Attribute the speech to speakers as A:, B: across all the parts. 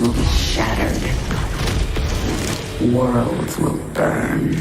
A: will be shattered. Worlds will burn.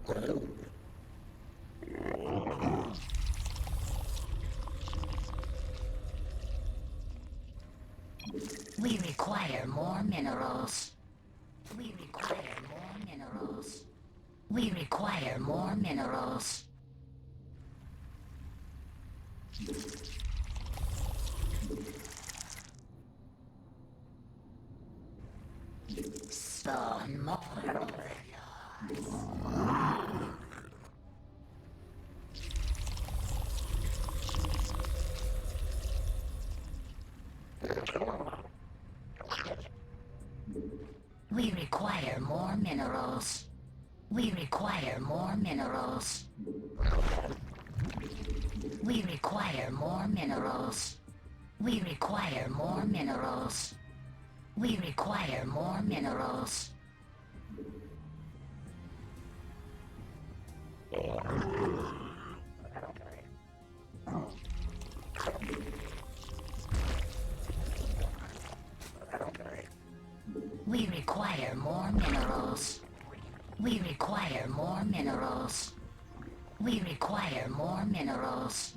A: We require more minerals. We require more minerals. We require more minerals. Spawn more overlords. We require more minerals. We require more minerals. We require more minerals. We require more minerals. We require more minerals. We require more minerals. We require more minerals. We require more minerals.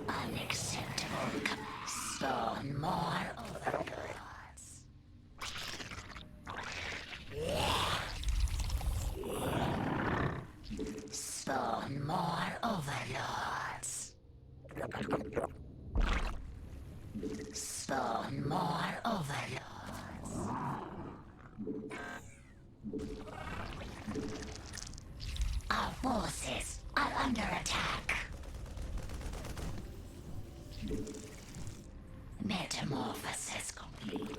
A: Unacceptable. Spawn more overlords. Spawn more overlords. Spawn more overlords. Our forces are under attack. Metamorphosis complete.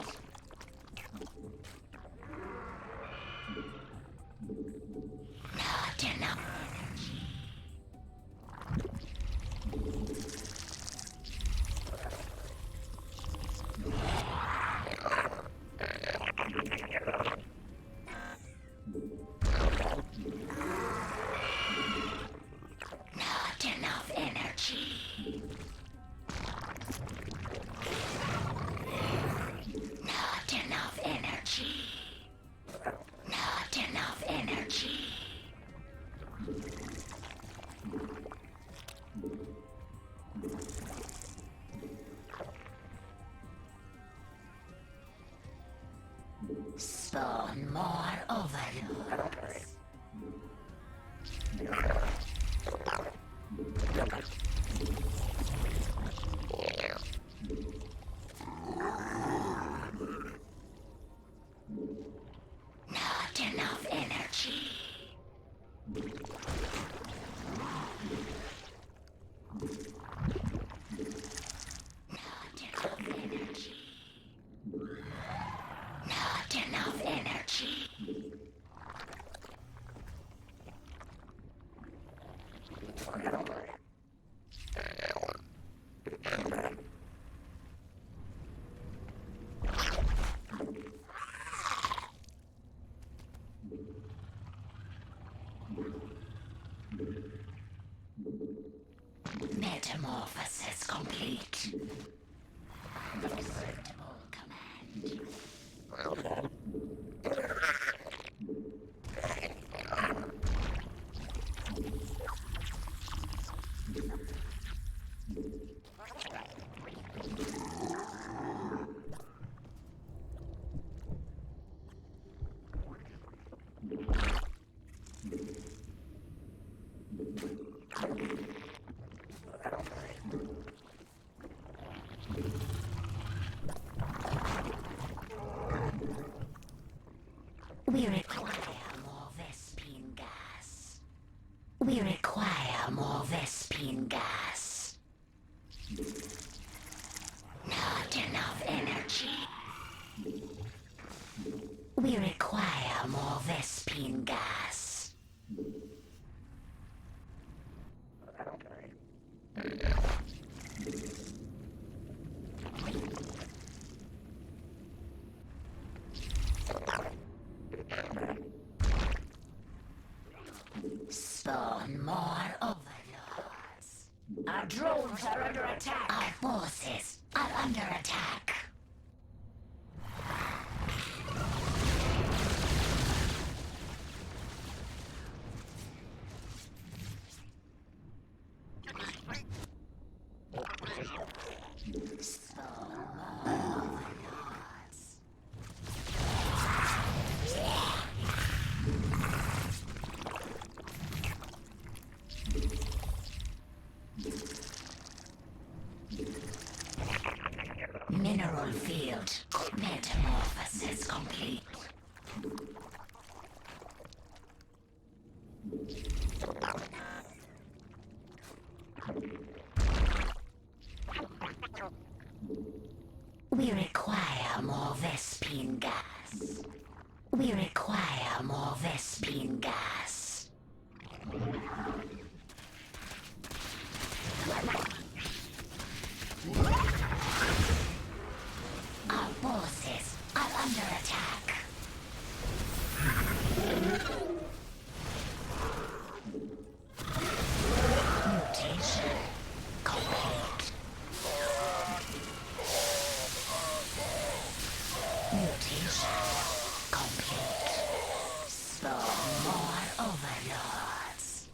A: Not enough energy. Not enough energy. Not enough energy. Not enough energy. Spawn more overlords. Not enough energy. Not enough energy. Not enough energy. We require more Vespine gas. We require more Vespine gas. Not enough energy. We require more Vespine gas. Spawn more overlords. Our drones are under attack. Our forces are under attack. Mineral field metamorphosis complete. We require more Vespine gas. We require more Vespine gas. Our forces are under attack. Mutation complete. Mutation complete. Spawn more overlords.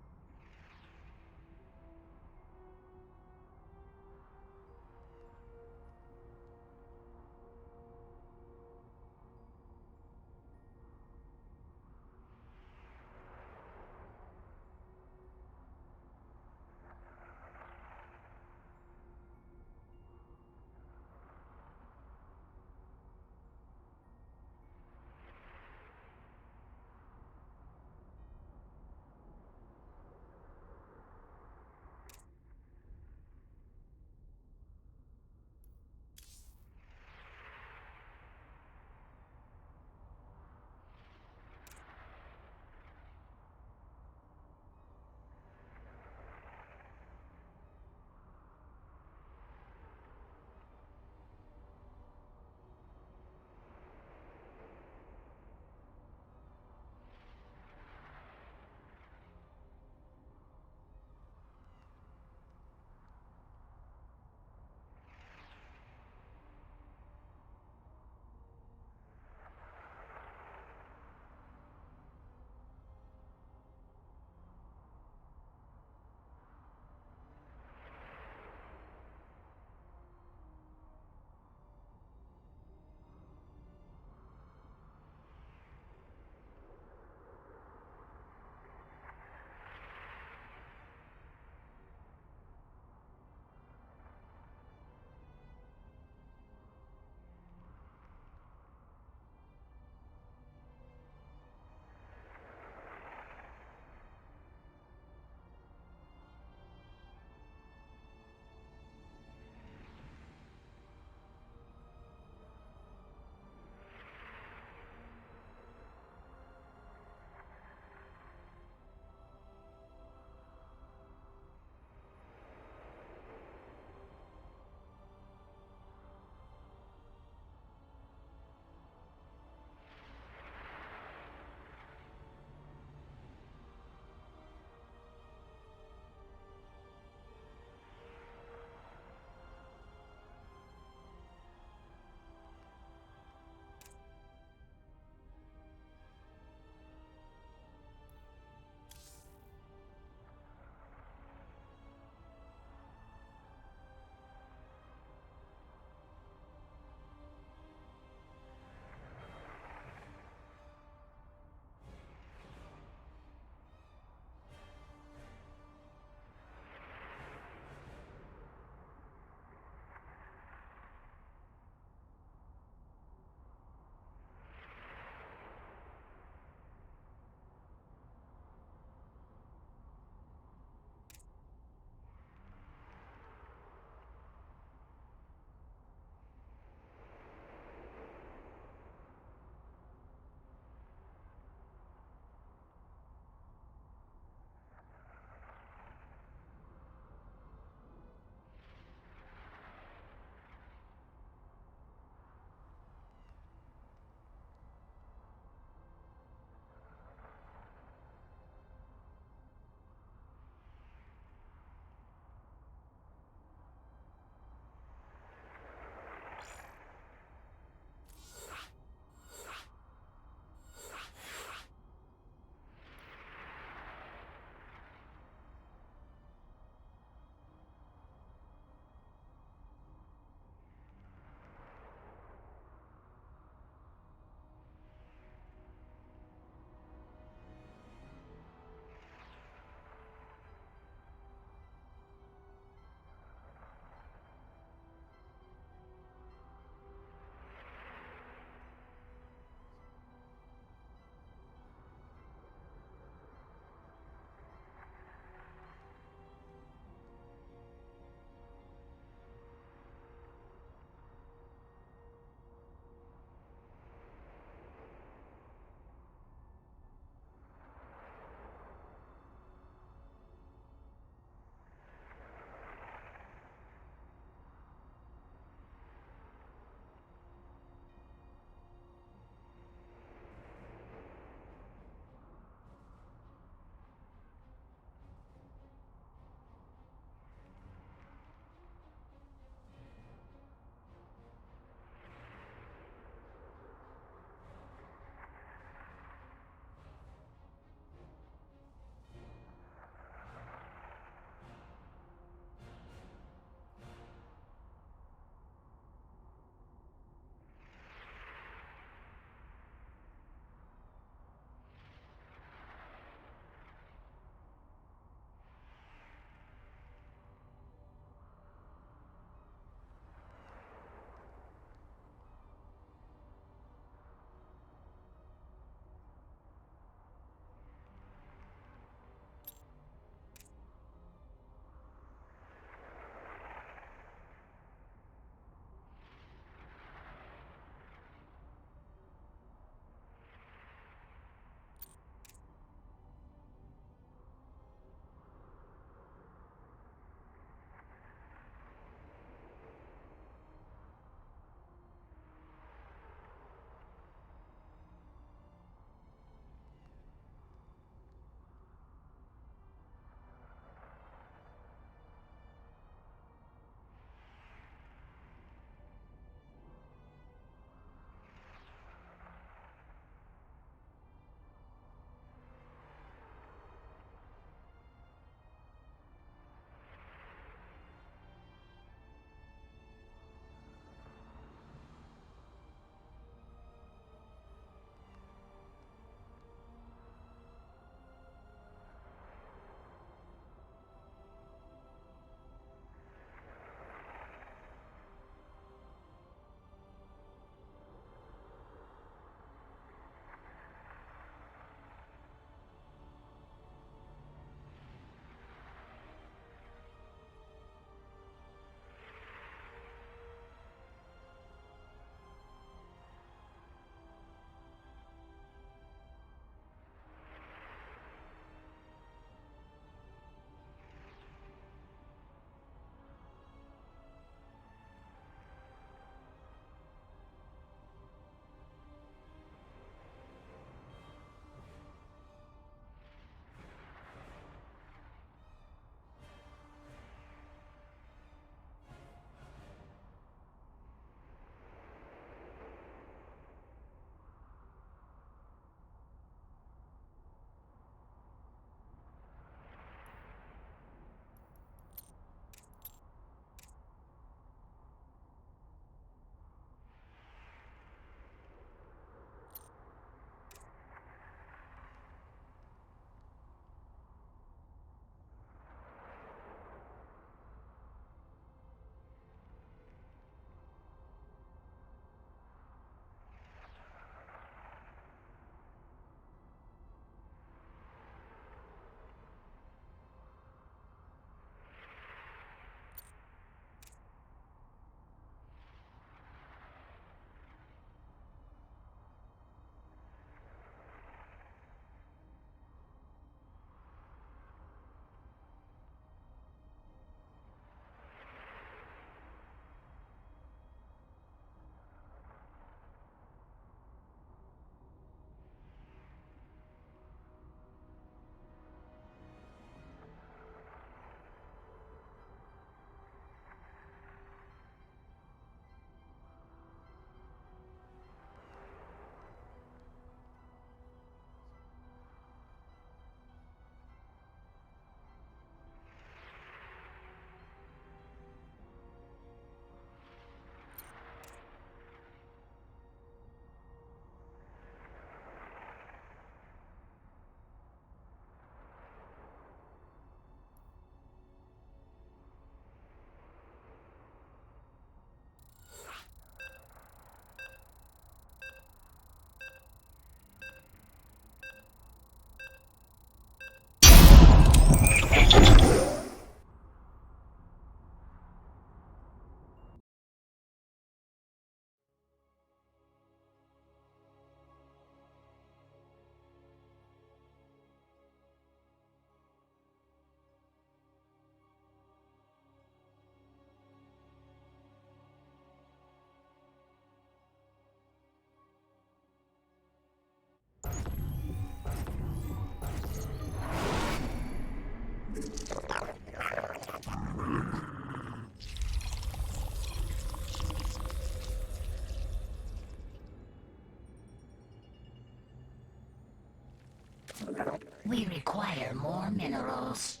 A: We require more minerals.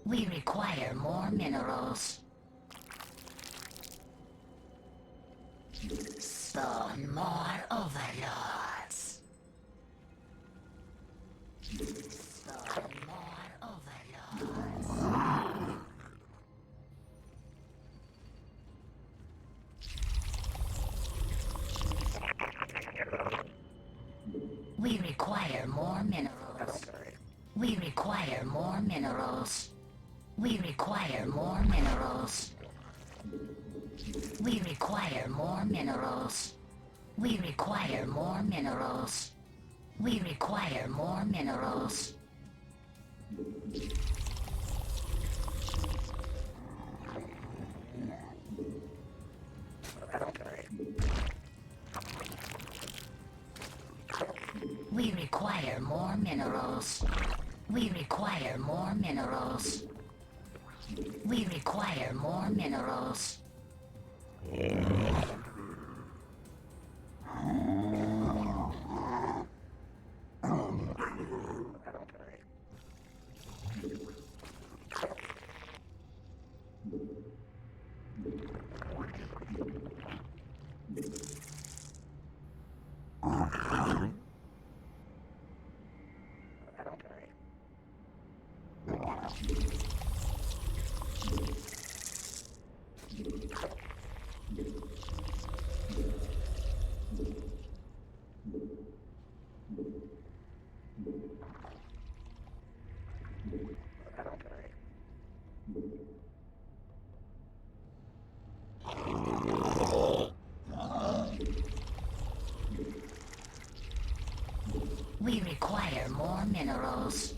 A: We require more minerals. Spawn more overlords. Spawn more overlords. We require more minerals. We require more minerals. We require more minerals. We require more minerals. We require more minerals. We require more minerals. We require more minerals. We require more minerals. We require more minerals. We require more minerals.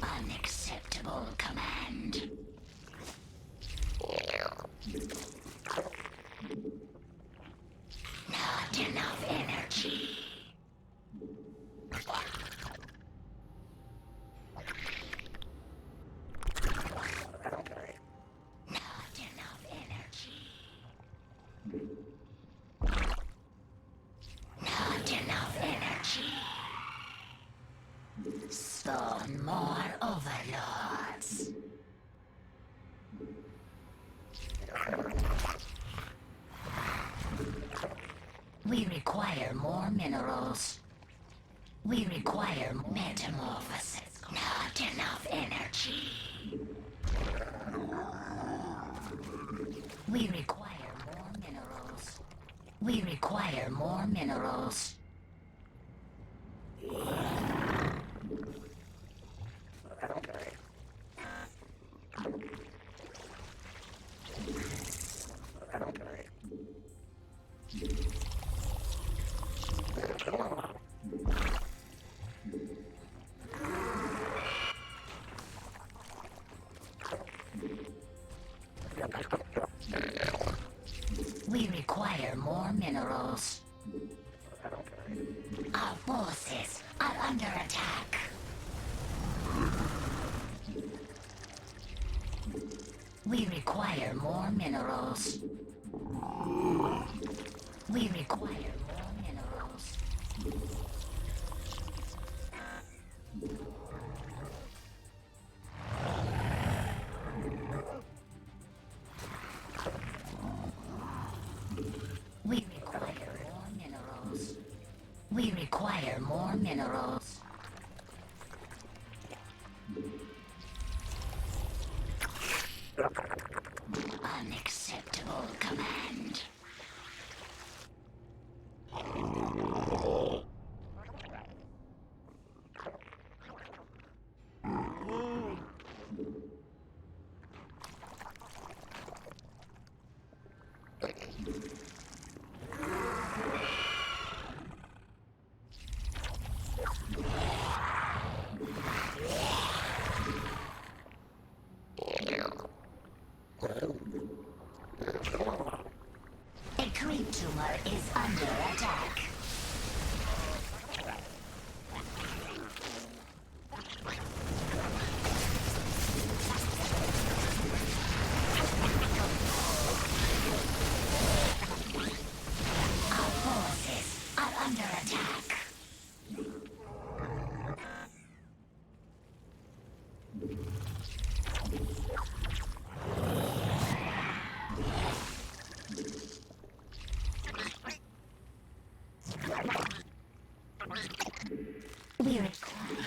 A: Unacceptable command. Not enough energy. Not enough energy. Not enough energy. Spawn more overlords. We require more minerals. We require metamorphosis. Not enough energy. We require more minerals. We require more minerals. We require more minerals. Our forces are under attack. We require more minerals. We require more minerals. We require more minerals. We require more minerals. Unacceptable command. We require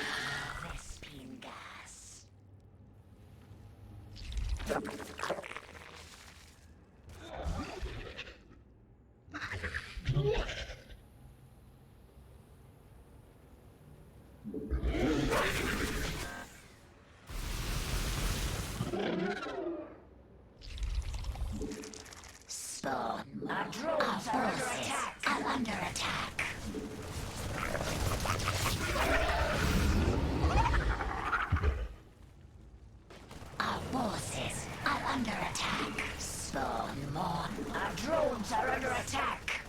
A: Vespine gas. Spawn. Our drones are under attack. Are under attack. Our forces are under attack. Spawn more. Our drones are under attack.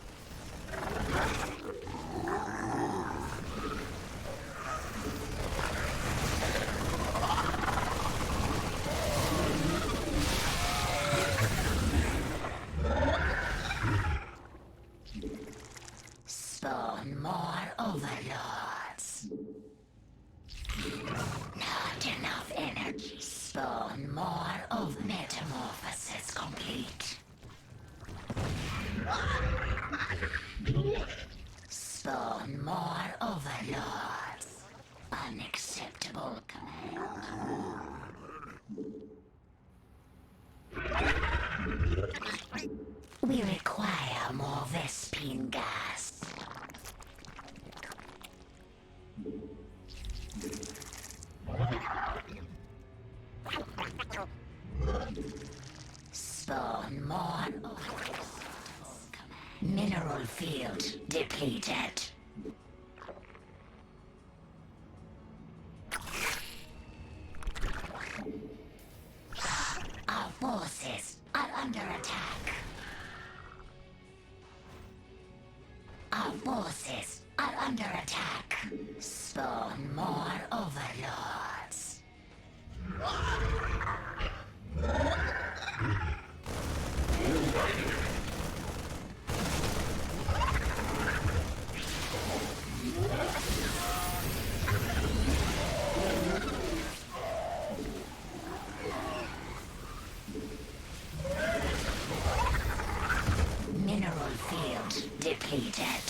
A: Spawn more overlords. Not enough energy. Spawn more of metamorphosis complete. Spawn more overlords. Unacceptable command. We require more Vespine gas. Spawn more. Mineral field depleted. Our forces are under attack. Our forces are under attack. Spawn more overlords. Mineral field depleted.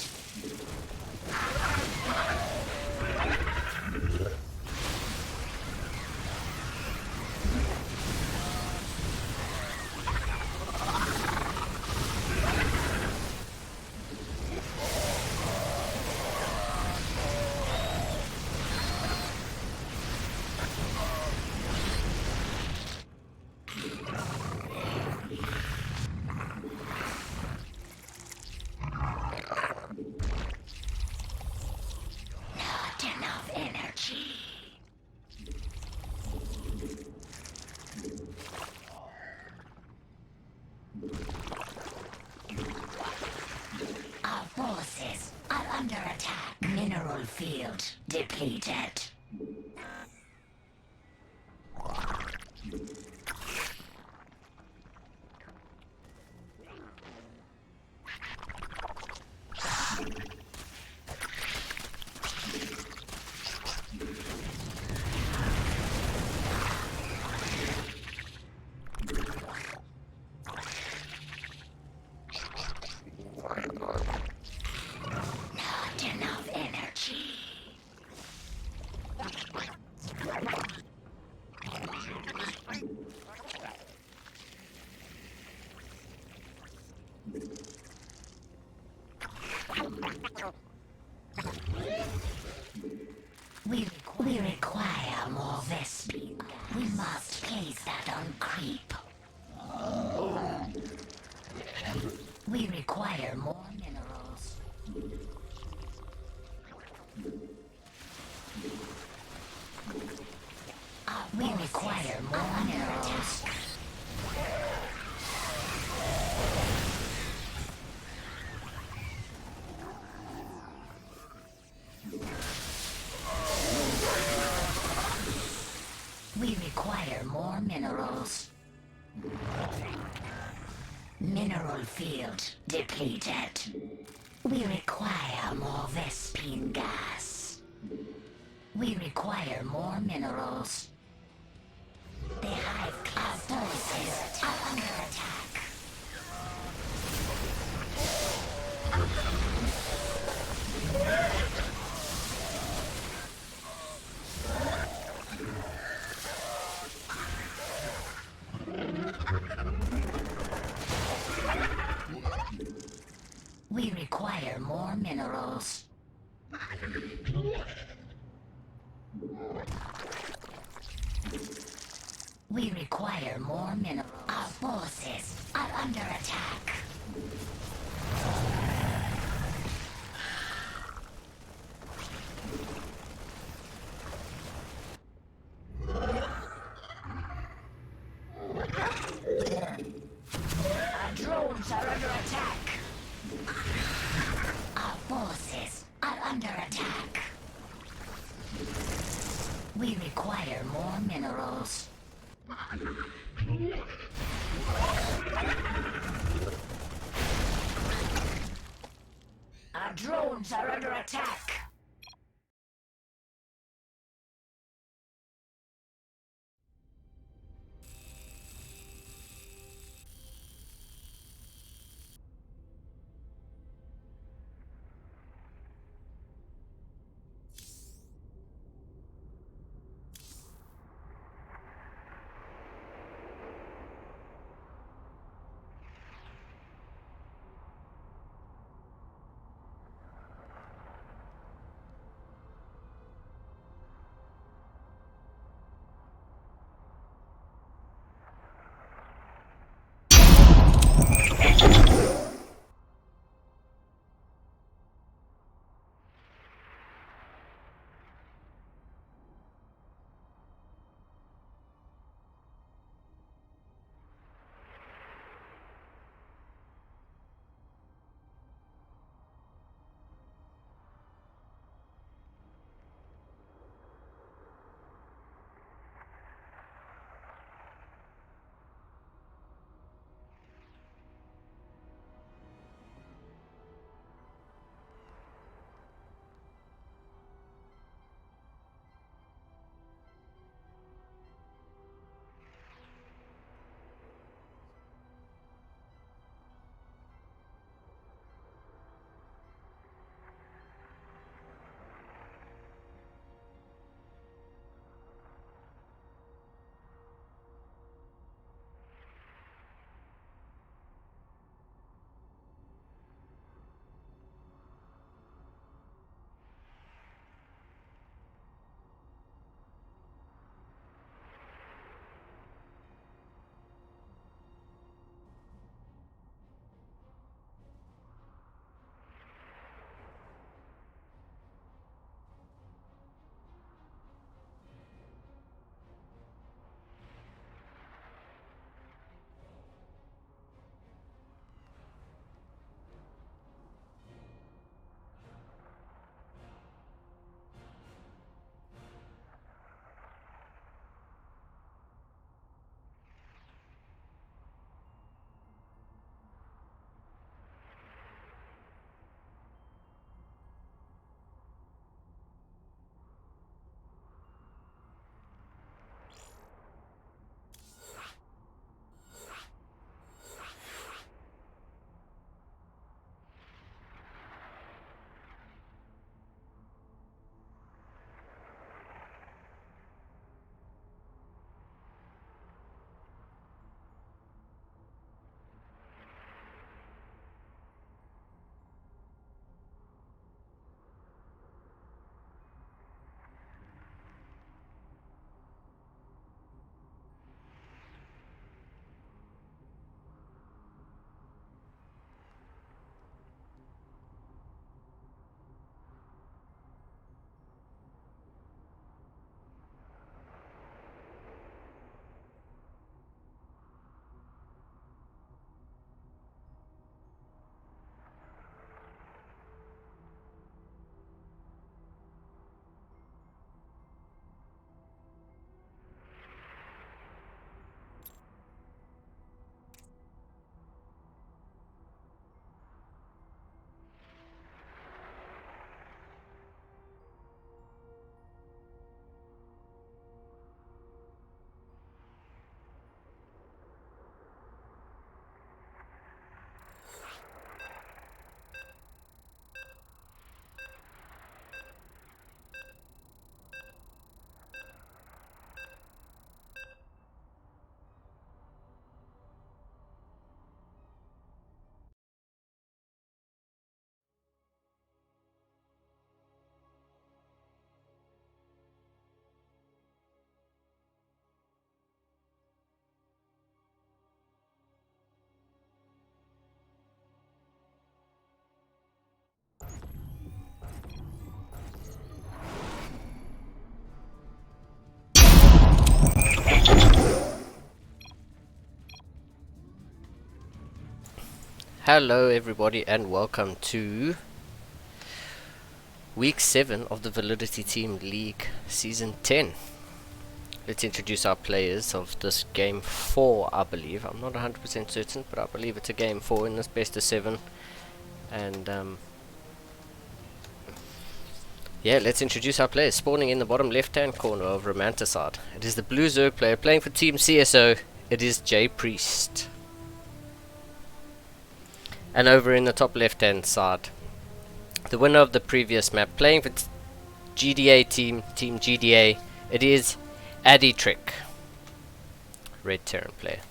A: Not enough energy. Our forces are under attack. Mineral field depleted. Not enough energy. We require more Vespine. We must place that on creep. We require more minerals. We require more minerals. We require more minerals. Mineral field depleted. We require more Vespine gas. We require more minerals. The hive forces are under attack. minerals. We require more minerals. Our forces are under attack. Our drones are under attack. Our forces are under attack. We require more minerals. Our drones are under attack.
B: Hello everybody and welcome to week 7 of the Validity Team League season 10. Let's introduce our players of this game 4, I believe. I'm not 100% certain, but I believe it's a game 4 in this best of 7. And yeah, let's introduce our players. Spawning in the bottom left hand corner of Romanticide, it is the Blue Zerg player playing for Team CSO. It is J Priest. And over in the top left hand side, the winner of the previous map, playing for GdA Team GdA, it is Addy Trick, Red Terran player.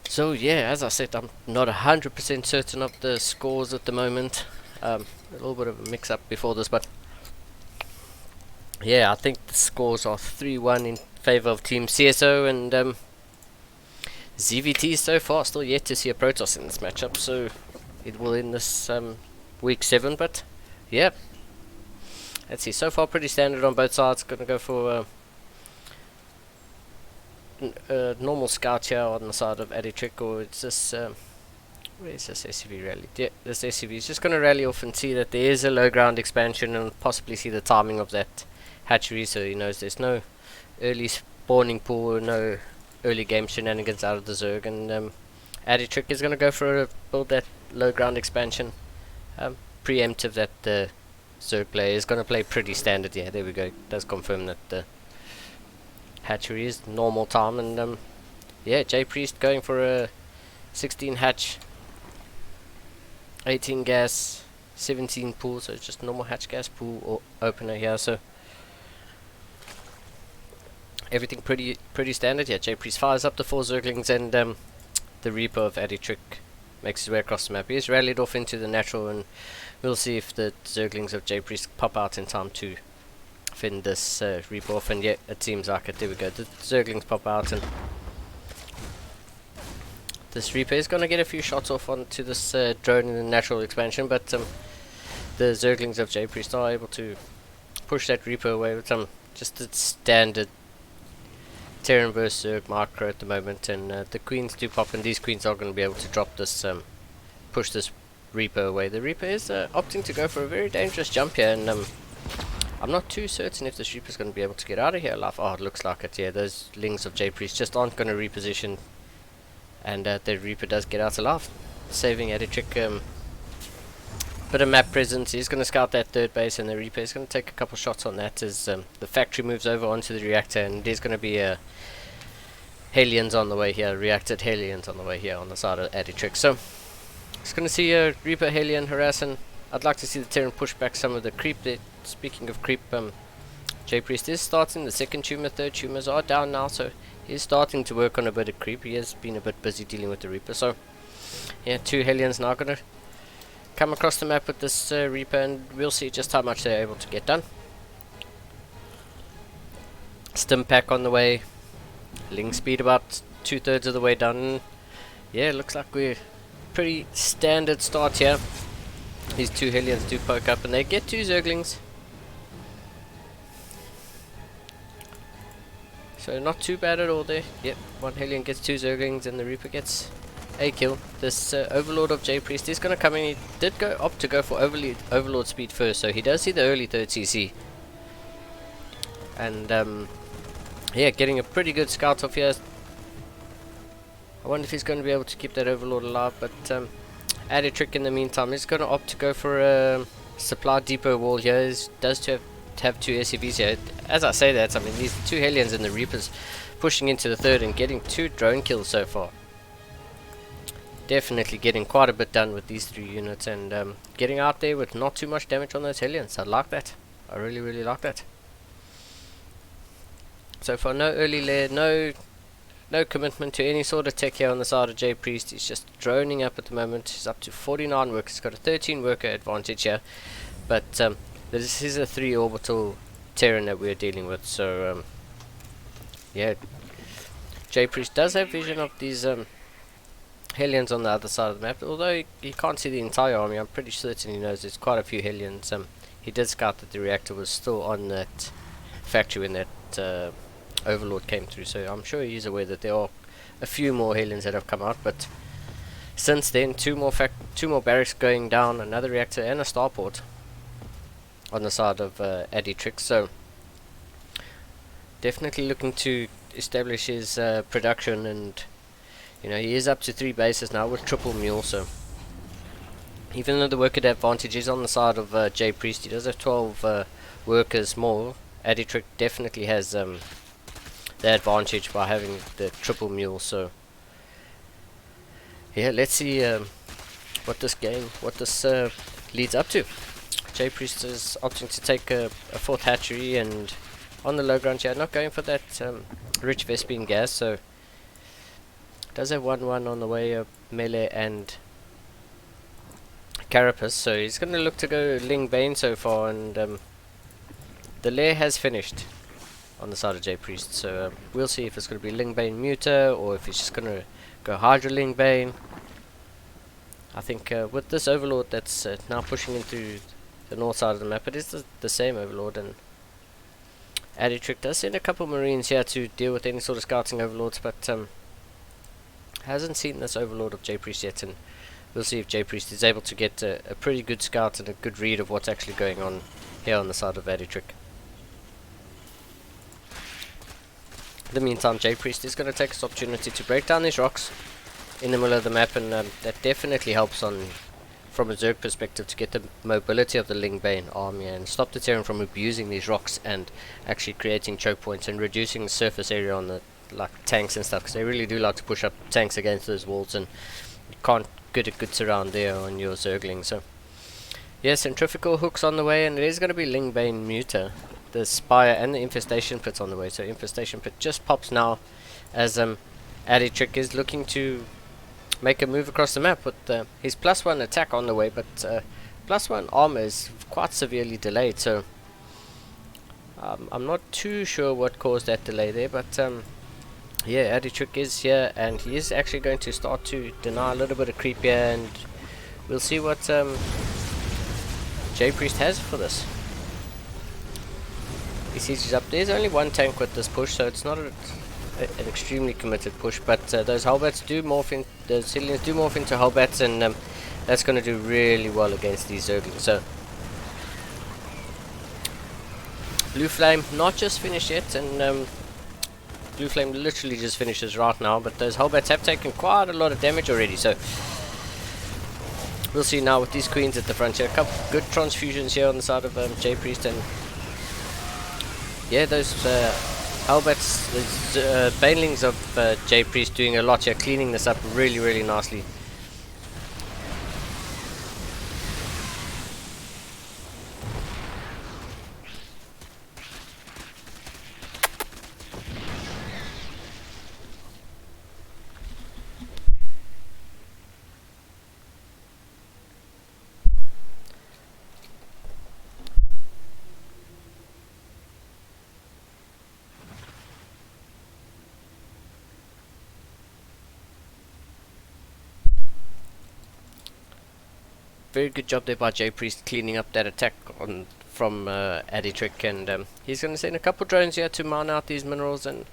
B: So yeah, as I said, I'm not 100% certain of the scores at the moment. A little bit of a mix-up before this, but yeah, I think the scores are 3-1 in favor of Team CSO, and ZVT so far still yet to see a Protoss in this matchup, so it will end this week 7. But yeah, let's see. So far, pretty standard on both sides. Gonna go for normal scout here on the side of Addy Trick, or it's this. Where is this SCV rally? Yeah, this SCV is just gonna rally off and see that there is a low ground expansion, and possibly see the timing of that hatchery, so he knows there's no early spawning pool, no early game shenanigans out of the Zerg, and Addy Trick is going to go for build that low ground expansion, preemptive that the Zerg player is going to play pretty standard. Yeah, there we go. It does confirm that the hatchery is normal time, and yeah, J Priest going for a 16 hatch, 18 gas, 17 pool, so it's just normal hatch gas pool or opener here. So everything pretty standard. Yeah, J Priest fires up the 4 Zerglings, and the Reaper of Addy Trick makes his way across the map. He's rallied off into the natural, and we'll see if the Zerglings of J Priest pop out in time to fend this Reaper off. And yeah, it seems like it. There we go. The Zerglings pop out, and this Reaper is going to get a few shots off onto this drone in the natural expansion, but the Zerglings of J Priest are able to push that Reaper away with just a standard Terran vs Zerg micro at the moment, and the queens do pop, and these queens are going to be able to drop this, push this Reaper away. The Reaper is opting to go for a very dangerous jump here, and I'm not too certain if this Reaper is going to be able to get out of here alive. Oh, it looks like it. Yeah, those Lings of J Priest just aren't going to reposition, and the Reaper does get out alive, saving Addy Trick bit of map presence. He's going to scout that third base, and the Reaper is going to take a couple shots on that as the factory moves over onto the reactor, and there's going to be Hellions on the way here, reacted Hellions on the way here on the side of Addy Trick. So it's going to see a Reaper Hellion harassing. I'd like to see the Terran push back some of the creep there. Speaking of creep, J Priest is starting. The second tumor, third tumors are down now, so he's starting to work on a bit of creep. He has been a bit busy dealing with the Reaper. So yeah, 2 Hellions now going to come across the map with this Reaper, and we'll see just how much they're able to get done. Stim pack on the way. Ling speed about 2/3 of the way done. Yeah, looks like we're pretty standard start here. These 2 Hellions do poke up, and they get 2 Zerglings. So not too bad at all there. Yep, 1 Hellion gets 2 Zerglings, and the Reaper gets a kill. This Overlord of J Priest is going to come in. He did opt to go for Overlord speed first, so he does see the early 3rd CC. And yeah, getting a pretty good scout off here. I wonder if he's going to be able to keep that Overlord alive, but Addy Trick in the meantime is going to opt to go for a supply depot wall here. He does have 2 SCVs here. As I say that, I mean, these 2 Hellions and the Reapers pushing into the 3rd and getting 2 drone kills so far. Definitely getting quite a bit done with these 3 units, and getting out there with not too much damage on those Hellions. I like that. I really like that. So far, no early lair, no commitment to any sort of tech here on the side of J Priest. He's just droning up at the moment. He's up to 49 workers. He's got a 13 worker advantage here, but this is a 3 orbital Terran that we're dealing with. So yeah, J Priest does have vision of these Hellions on the other side of the map, although he can't see the entire army. I'm pretty certain he knows there's quite a few Hellions. He did scout that the reactor was still on that factory when that Overlord came through, so I'm sure he's aware that there are a few more aliens that have come out, but since then, two more barracks going down, another reactor and a starport on the side of Aditrix, so definitely looking to establish his production, and he is up to 3 bases now with triple mule, so even though the worker advantage is on the side of J Priest, he does have 12 workers more. Aditrix definitely has the advantage by having the triple mule, so yeah, let's see what this leads up to. J Priest is opting to take a 4th hatchery, and on the low ground here, not going for that rich Vespine gas, so does have 1-1 on the way of melee and carapace, so he's going to look to go Ling Bane so far, and the lair has finished on the side of J Priest, so we'll see if it's going to be Ling Bane Muta or if he's just going to go Hydra Ling Bane. I think with this Overlord that's now pushing into the north side of the map, it is the same Overlord, and Aditrix does send a couple Marines here to deal with any sort of scouting Overlords, but hasn't seen this Overlord of J Priest yet, and we'll see if J Priest is able to get a pretty good scout and a good read of what's actually going on here on the side of Aditrix. In the meantime, J Priest is going to take this opportunity to break down these rocks in the middle of the map, and that definitely helps from a Zerg perspective to get the mobility of the Ling Bane army and stop the Terran from abusing these rocks and actually creating choke points and reducing the surface area on the tanks and stuff, because they really do like to push up tanks against those walls, and you can't get a good surround there on your Zergling. So yes, centrifugal hooks on the way, and it is going to be Ling Bane Muta, the Spire and the Infestation Pit's on the way. So Infestation Pit just pops now as Aditrix is looking to make a move across the map with his +1 attack on the way, but +1 armor is quite severely delayed, so I'm not too sure what caused that delay there, but yeah, Aditrix is here, and he is actually going to start to deny a little bit of creep here, and we'll see what J Priest has for this. He sees he's up. There's only one tank with this push, so it's not an extremely committed push, but those Hellbats do morph in, the Cilians do morph into Hellbats, and that's going to do really well against these Zerglings. So Blue Flame not just finished yet, and Blue Flame literally just finishes right now, but those Hellbats have taken quite a lot of damage already, so we'll see now with these Queens at the front here. A couple good transfusions here on the side of J Priest, and yeah, those Hellbats, the Banelings of J Priest doing a lot here, cleaning this up really nicely. Very good job there by J Priest cleaning up that attack from Aditrix, and he's going to send a couple drones here to mine out these minerals, and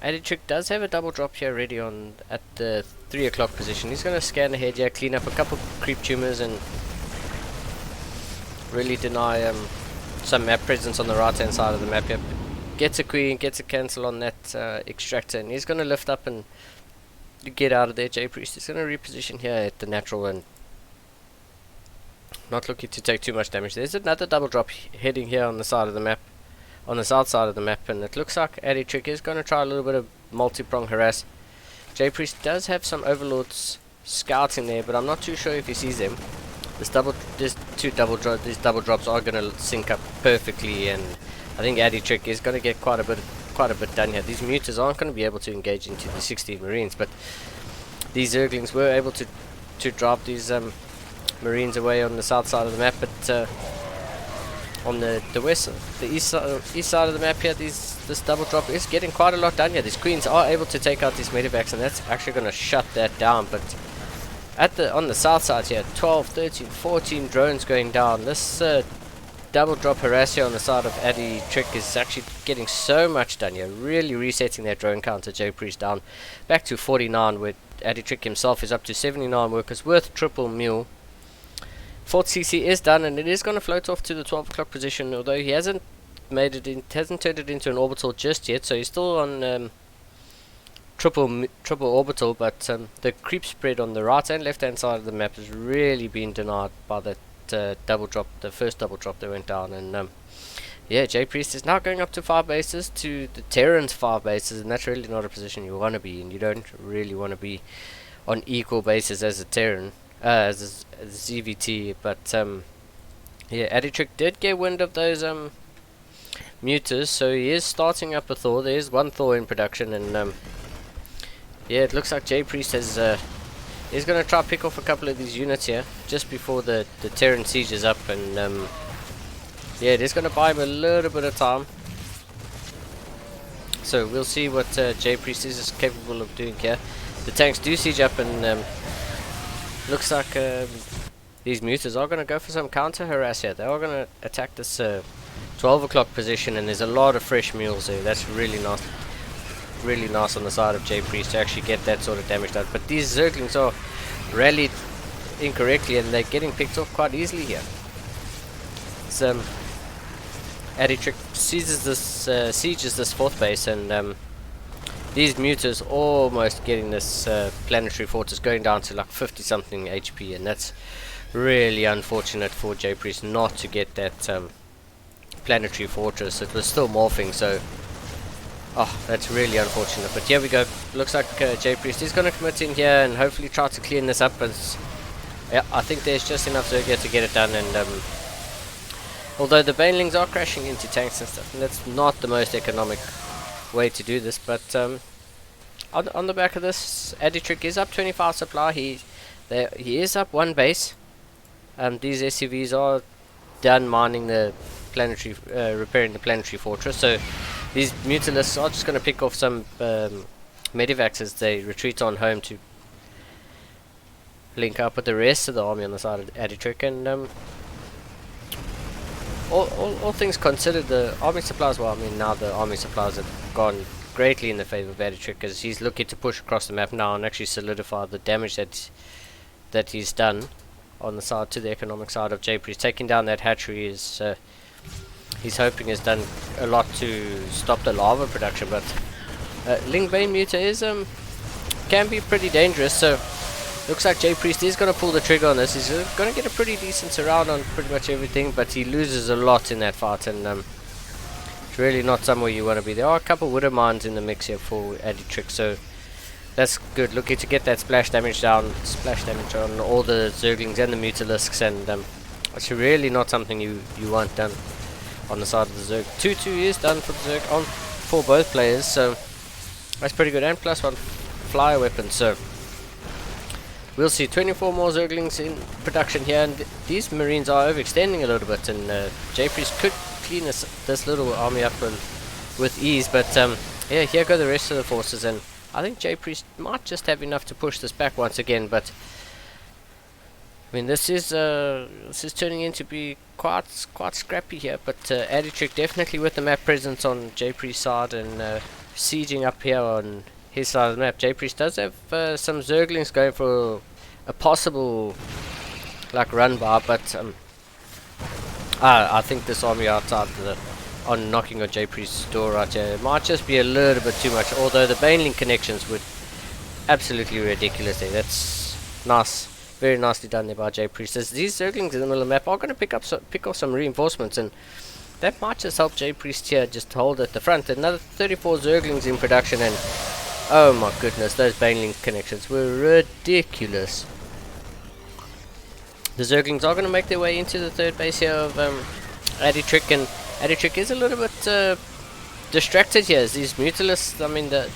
B: Aditrix does have a double drop here ready on at the 3 o'clock position. He's going to scan ahead here, clean up a couple creep tumors, and really deny some map presence on the right hand side of the map here. Gets a queen, gets a cancel on that extractor, and he's going to lift up and get out of there. J Priest is going to reposition here at the natural, and not looking to take too much damage. There's another double drop heading here on the side of the map, on the south side of the map, and it looks like Aditrix is going to try a little bit of multi-prong harass. J Priest does have some Overlords scouting there, but I'm not too sure if he sees them. These double drops are going to sync up perfectly, and I think Aditrix is going to get quite a bit done here. These Mutas aren't going to be able to engage into the 16 Marines, but these Zerglings were able to drop these Marines away on the south side of the map, but on the east side of the map here, this double drop is getting quite a lot done here. These Queens are able to take out these medevacs, and that's actually going to shut that down. But on the south side here, 12, 13, 14 drones going down. This double drop harass here on the side of Addy Trick is actually getting so much done here, really resetting that drone counter. J Priest down back to 49, where Addy Trick himself is up to 79 workers with triple mule. Fourth CC is done, and it is going to float off to the 12 o'clock position, although he hasn't hasn't turned it into an orbital just yet, so he's still on triple orbital, but the creep spread on the right and left hand side of the map has really been denied by that double drop, the first double drop that went down. And yeah, J Priest is now going up to 5 bases, to the Terran's 5 bases, and that's really not a position you want to be in. You don't really want to be on equal bases as a Terran, as a ZVT. But yeah, Addy Trick did get wind of those muters, so he is starting up a Thor. There's one Thor in production, and yeah, it looks like J Priest has is going to try to pick off a couple of these units here just before the Terran siege is up, and yeah, it is going to buy him a little bit of time. So we'll see what J Priest is capable of doing here. The tanks do siege up, and looks like these muters are going to go for some counter harass here. They are going to attack this 12 o'clock position, and there's a lot of fresh mules there. That's really nice. Really nice on the side of J Priest to actually get that sort of damage done. But these Zerglings are rallied incorrectly, and they're getting picked off quite easily here. So Addy Trick sieges this fourth base, and these muters almost getting this planetary fortress going down to like 50 something HP, and that's really unfortunate for J Priest not to get that planetary fortress. It was still morphing, so oh, that's really unfortunate. But here we go. Looks like J Priest is going to commit in here and hopefully try to clean this up. As yeah, I think there's just enough Zergia to get it done. And although the banelings are crashing into tanks and stuff, and that's not the most economic way to do this. But on the back of this, Addy Trick is up 25 supply. He is up 1 base. These SCVs are done mining the planetary, repairing the planetary fortress. So these mutalisks are just going to pick off some medivacs as they retreat on home to link up with the rest of the army on the side of Addy Trick. And all things considered, the army supplies, well, I mean, now the army supplies have gone greatly in the favor of Addy Trick, as he's looking to push across the map now and actually solidify the damage that he's done on the side, to the economic side of J Priest. Taking down that hatchery is he's hoping has done a lot to stop the lava production. But Lingbane Muta is can be pretty dangerous, so looks like J Priest is going to pull the trigger on this. He's going to get a pretty decent surround on pretty much everything, but he loses a lot in that fight, and it's really not somewhere you want to be. There are a couple Widow Mines in the mix here for Addy Trick, so that's good. Looking to get that splash damage on all the Zerglings and the Mutalisks, and it's really not something you want done on the side of the Zerg. 2-2 is done for the Zerg on for both players, so that's pretty good. And +1 flyer weapon, so we'll see 24 more Zerglings in production here, and these Marines are overextending a little bit, and J Priest could clean this little army up with ease. But yeah, here go the rest of the forces, and I think J Priest might just have enough to push this back once again. But I mean, this is turning into be quite scrappy here. But Addy Trick definitely with the map presence on J Priest's side, and sieging up here on his side of the map. J Priest does have some Zerglings going for a possible like run bar, but I think this army outside on knocking on J Priest's door right here might just be a little bit too much. Although the baneling connections would absolutely ridiculous there. That's nice. Very nicely done there by J Priest. As these Zerglings in the middle of the map are going to pick off some reinforcements, and that might just help J Priest here just hold at the front. Another 34 Zerglings in production, and oh my goodness, those baneling connections were ridiculous. The Zerglings are going to make their way into the third base here of Addy Trick, and Addy Trick is a little bit distracted here as these Mutalisks, I mean, the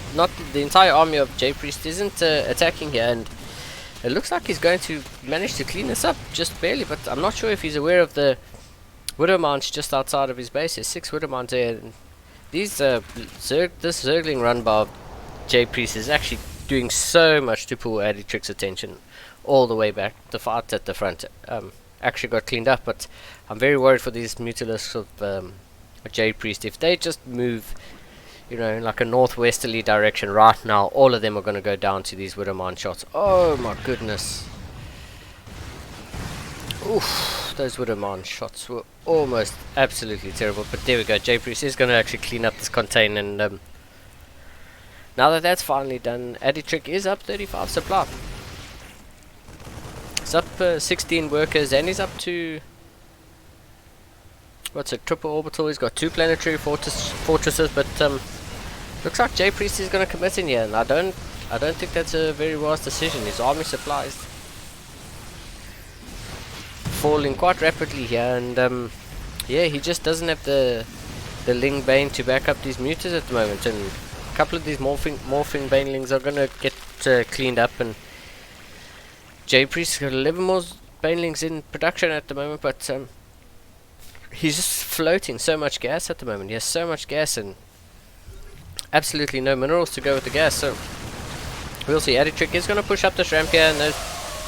B: entire army of J Priest isn't attacking here, and it looks like he's going to manage to clean this up just barely. But I'm not sure if he's aware of the Widow Mines just outside of his base. There's 6 Widow Mines there, and these this Zergling run by J Priest is actually doing so much to pull Addy Trick's attention all the way back. The fight at the front actually got cleaned up. But I'm very worried for these Mutalisks of J Priest. If they just move, you know, in like a northwesterly direction right now, all of them are going to go down to these Widowmine shots. Oh my goodness. Oof, those Widowmine shots were almost absolutely terrible. But there we go. J Priest is going to actually clean up this contain, and now that that's finally done, Aditrick is up 35 supply. He's up 16 workers, and he's up to, what's it, triple orbital. He's got 2 planetary fortresses, but looks like J Priest is going to commit in here, and I don't think that's a very wise decision. His army supplies falling quite rapidly here, and yeah, he just doesn't have the Ling Bane to back up these mutas at the moment, and a couple of these morphing banelings are going to get cleaned up, and J Priest's got 11 more banelings in production at the moment, but he's just floating so much gas at the moment. He has so much gas and absolutely no minerals to go with the gas, so we'll see. Aditrick is going to push up this ramp here, and those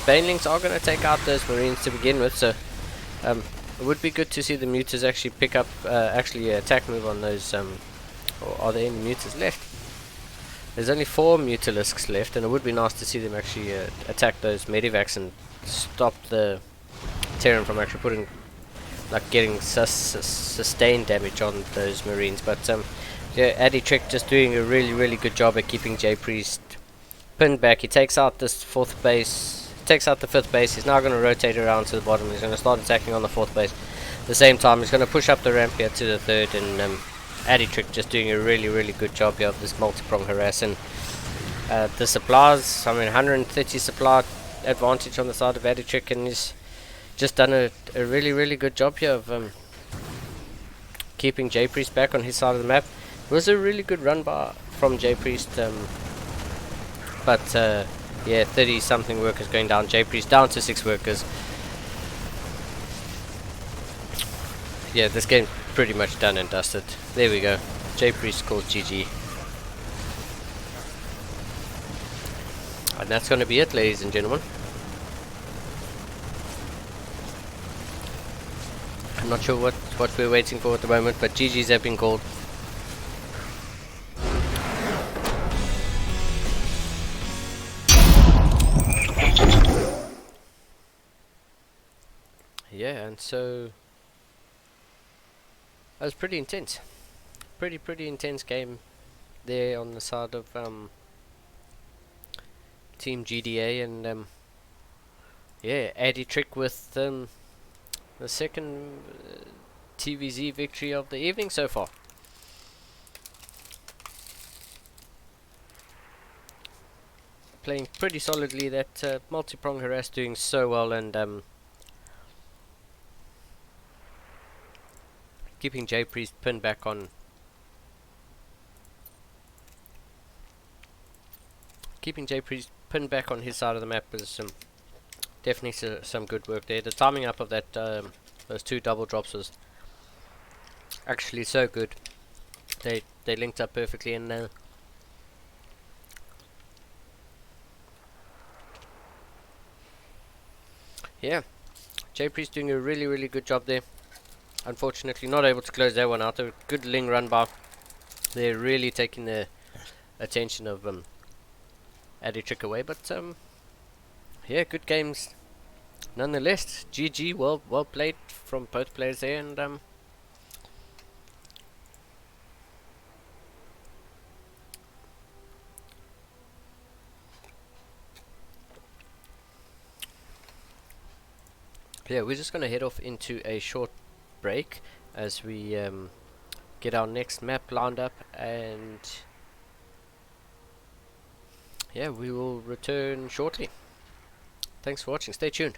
B: banelings are going to take out those marines to begin with, so it would be good to see the mutas actually pick up, attack move on those, or are there any mutas left? There's only 4 Mutalisks left, and it would be nice to see them actually attack those Medivacs and stop the Terran from actually putting, like, getting sustained damage on those marines. But yeah, Aditrick just doing a really good job at keeping J Priest pinned back. He takes out this 4th base, takes out the 5th base. He's now going to rotate around to the bottom. He's going to start attacking on the 4th base. At the same time, he's going to push up the ramp here to the 3rd, and Aditrick just doing a really good job here of this multi-prong harass, and the supplies, I mean 130 supply advantage on the side of Aditrick, and he's just done a really good job here of keeping J Priest back on his side of the map. It was a really good run from J Priest, but yeah, 30 something workers going down. J Priest down to 6 workers. Yeah, this game's pretty much done and dusted. There we go. J Priest called GG. And that's going to be it, ladies and gentlemen. I'm not sure what we're waiting for at the moment, but GG's have been called. Yeah, and so that was pretty intense. Pretty intense game there on the side of Team GdA, and yeah, Aditrick with the second TVZ victory of the evening so far. Playing pretty solidly. That multi-prong harass doing so well, and keeping J Priest pinned back on. Keeping J Priest pinned back on his side of the map is definitely some good work there. The timing up of that those 2 double drops was actually so good. They linked up perfectly, and yeah, J Priest doing a really good job there. Unfortunately, not able to close that one out. A good Ling run by. They're really taking the attention of Aditrick away, but yeah, good games nonetheless. GG, well played from both players there, and yeah, we're just gonna head off into a short break as we get our next map lined up, and yeah, we will return shortly. Thanks for watching. Stay tuned.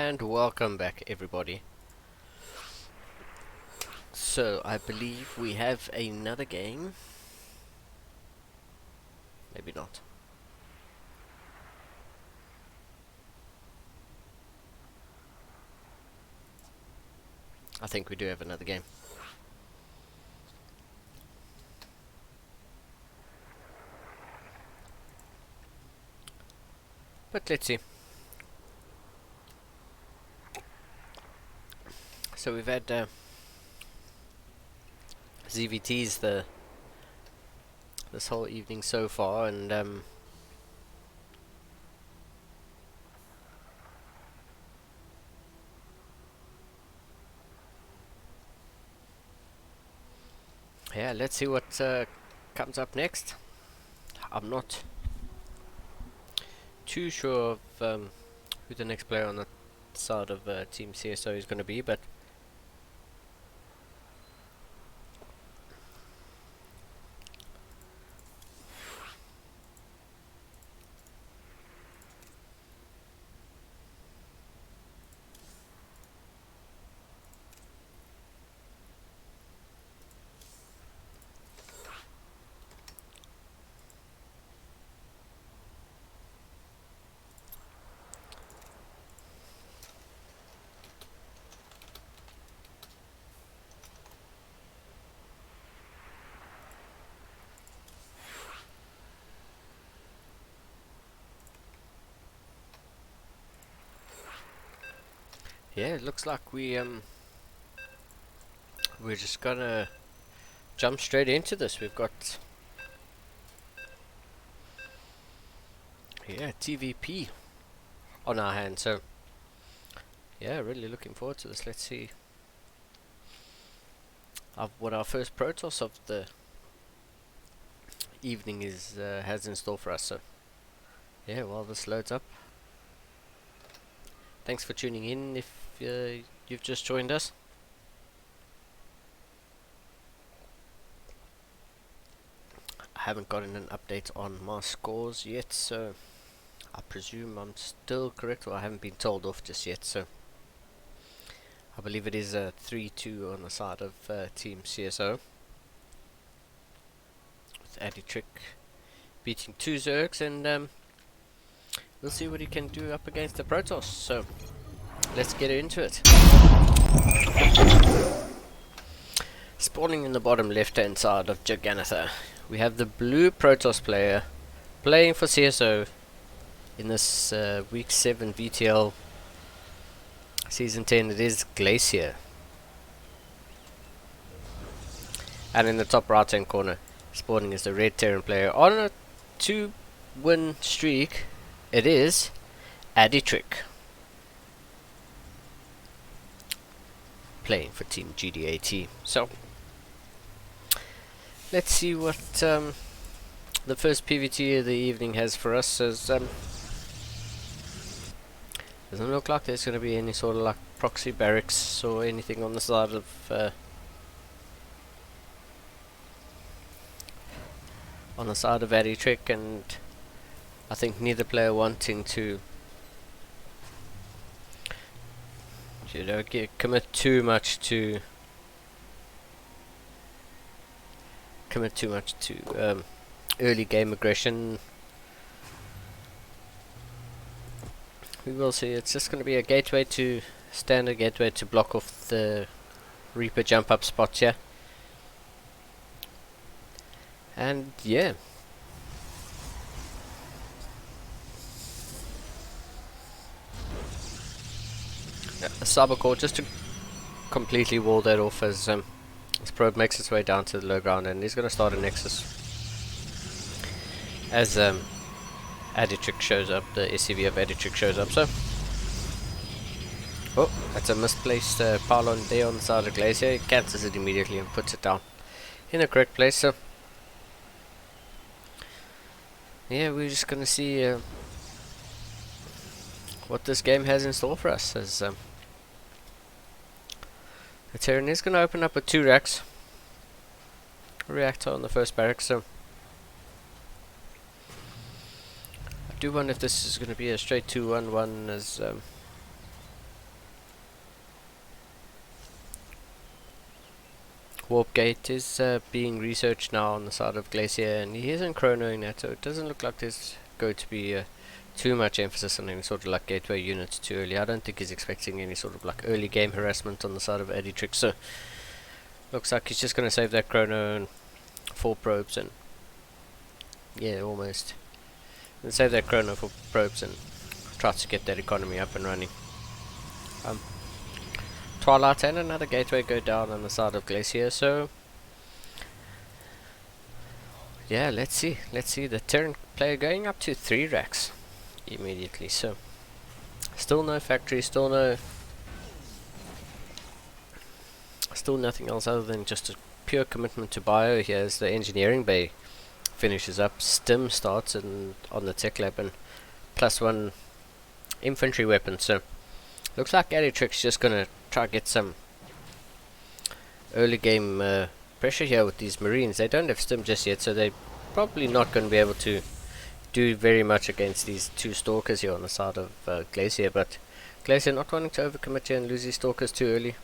B: And welcome back, everybody. So I believe we have another game. Maybe not. I think we do have another game. But let's see. So we've had ZVTs this whole evening so far, and yeah, let's see what comes up next. I'm not too sure of who the next player on the side of Team CSO is going to be, but yeah, it looks like we're just gonna jump straight into this. We've got TVP on our hands, so yeah, really looking forward to this. Let's see what our first Protoss of the evening has in store for us. So yeah, while this loads up, thanks for tuning in if you've just joined us. I haven't gotten an update on my scores yet, so I presume I'm still correct, or I haven't been told off just yet, so I believe it is 3-2 on the side of Team CSO, with Aditrick beating 2 Zergs, and we'll see what he can do up against the Protoss. So let's get into it. Spawning in the bottom left hand side of Jugannatha, we have the blue Protoss player playing for CSO in this week 7 VTL season 10. It is Glacier. And in the top right hand corner, spawning is the red Terran player on a 2-win streak. It is Aditrick, playing for Team GdA Team. So let's see what the first PVT of the evening has for us. As doesn't look like there's going to be any sort of like proxy barracks or anything on the side of Aditrick, and I think neither player wanting to commit too much to early game aggression. We will see. It's just going to be a standard gateway to block off the Reaper jump up spots here. And yeah, a Cybercore just to completely wall that off as this probe makes its way down to the low ground, and he's going to start a nexus as Aditrick shows up, the SCV of Aditrick shows up. So oh, that's a misplaced pylon there on the side of Glacier. He cancels it immediately and puts it down in the correct place. So yeah, we're just going to see what this game has in store for us, as the Terran is going to open up with 2 racks, a reactor on the first barracks. So I do wonder if this is going to be a straight 2-1-1, as warp gate is being researched now on the side of Glacier, and he isn't chronoing that, so it doesn't look like there's going to be too much emphasis on any sort of like gateway units too early. I don't think he's expecting any sort of like early game harassment on the side of Aditrix, so looks like he's just going to save that chrono and 4 probes, and yeah, almost. And save that chrono for probes and try to get that economy up and running. Twilight and another gateway go down on the side of Glacier, so yeah, let's see the Terran player going up to 3 racks immediately. So still no factory, still nothing else other than just a pure commitment to bio here as the engineering bay finishes up. Stim starts and on the tech lab, and +1 infantry weapon. So looks like Aditrix just gonna try get some early game pressure here with these Marines. They don't have stim just yet, so they're probably not going to be able to do very much against these 2 stalkers here on the side of Glacier, but Glacier not wanting to overcommit here and lose these stalkers too early.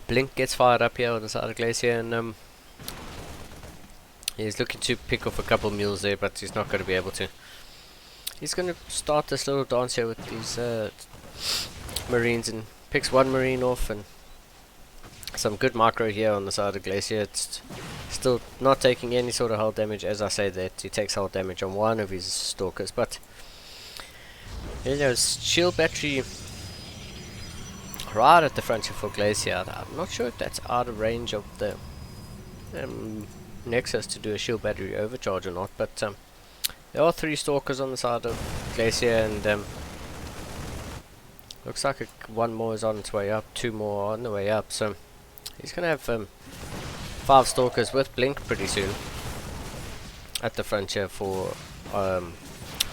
B: Blink gets fired up here on the side of Glacier, and he's looking to pick off a couple mules there, but he's not going to be able to. He's going to start this little dance here with these Marines, and picks 1 Marine off, and some good micro here on the side of Glacier. It's still not taking any sort of hull damage. As I say that, he takes hull damage on 1 of his stalkers, but you know, shield battery right at the front here for Glacier. I'm not sure if that's out of range of the Nexus to do a shield battery overcharge or not, but there are 3 stalkers on the side of Glacier, and looks like 1 more is on its way up, 2 more on the way up, so he's going to have 5 stalkers with Blink pretty soon at the front here for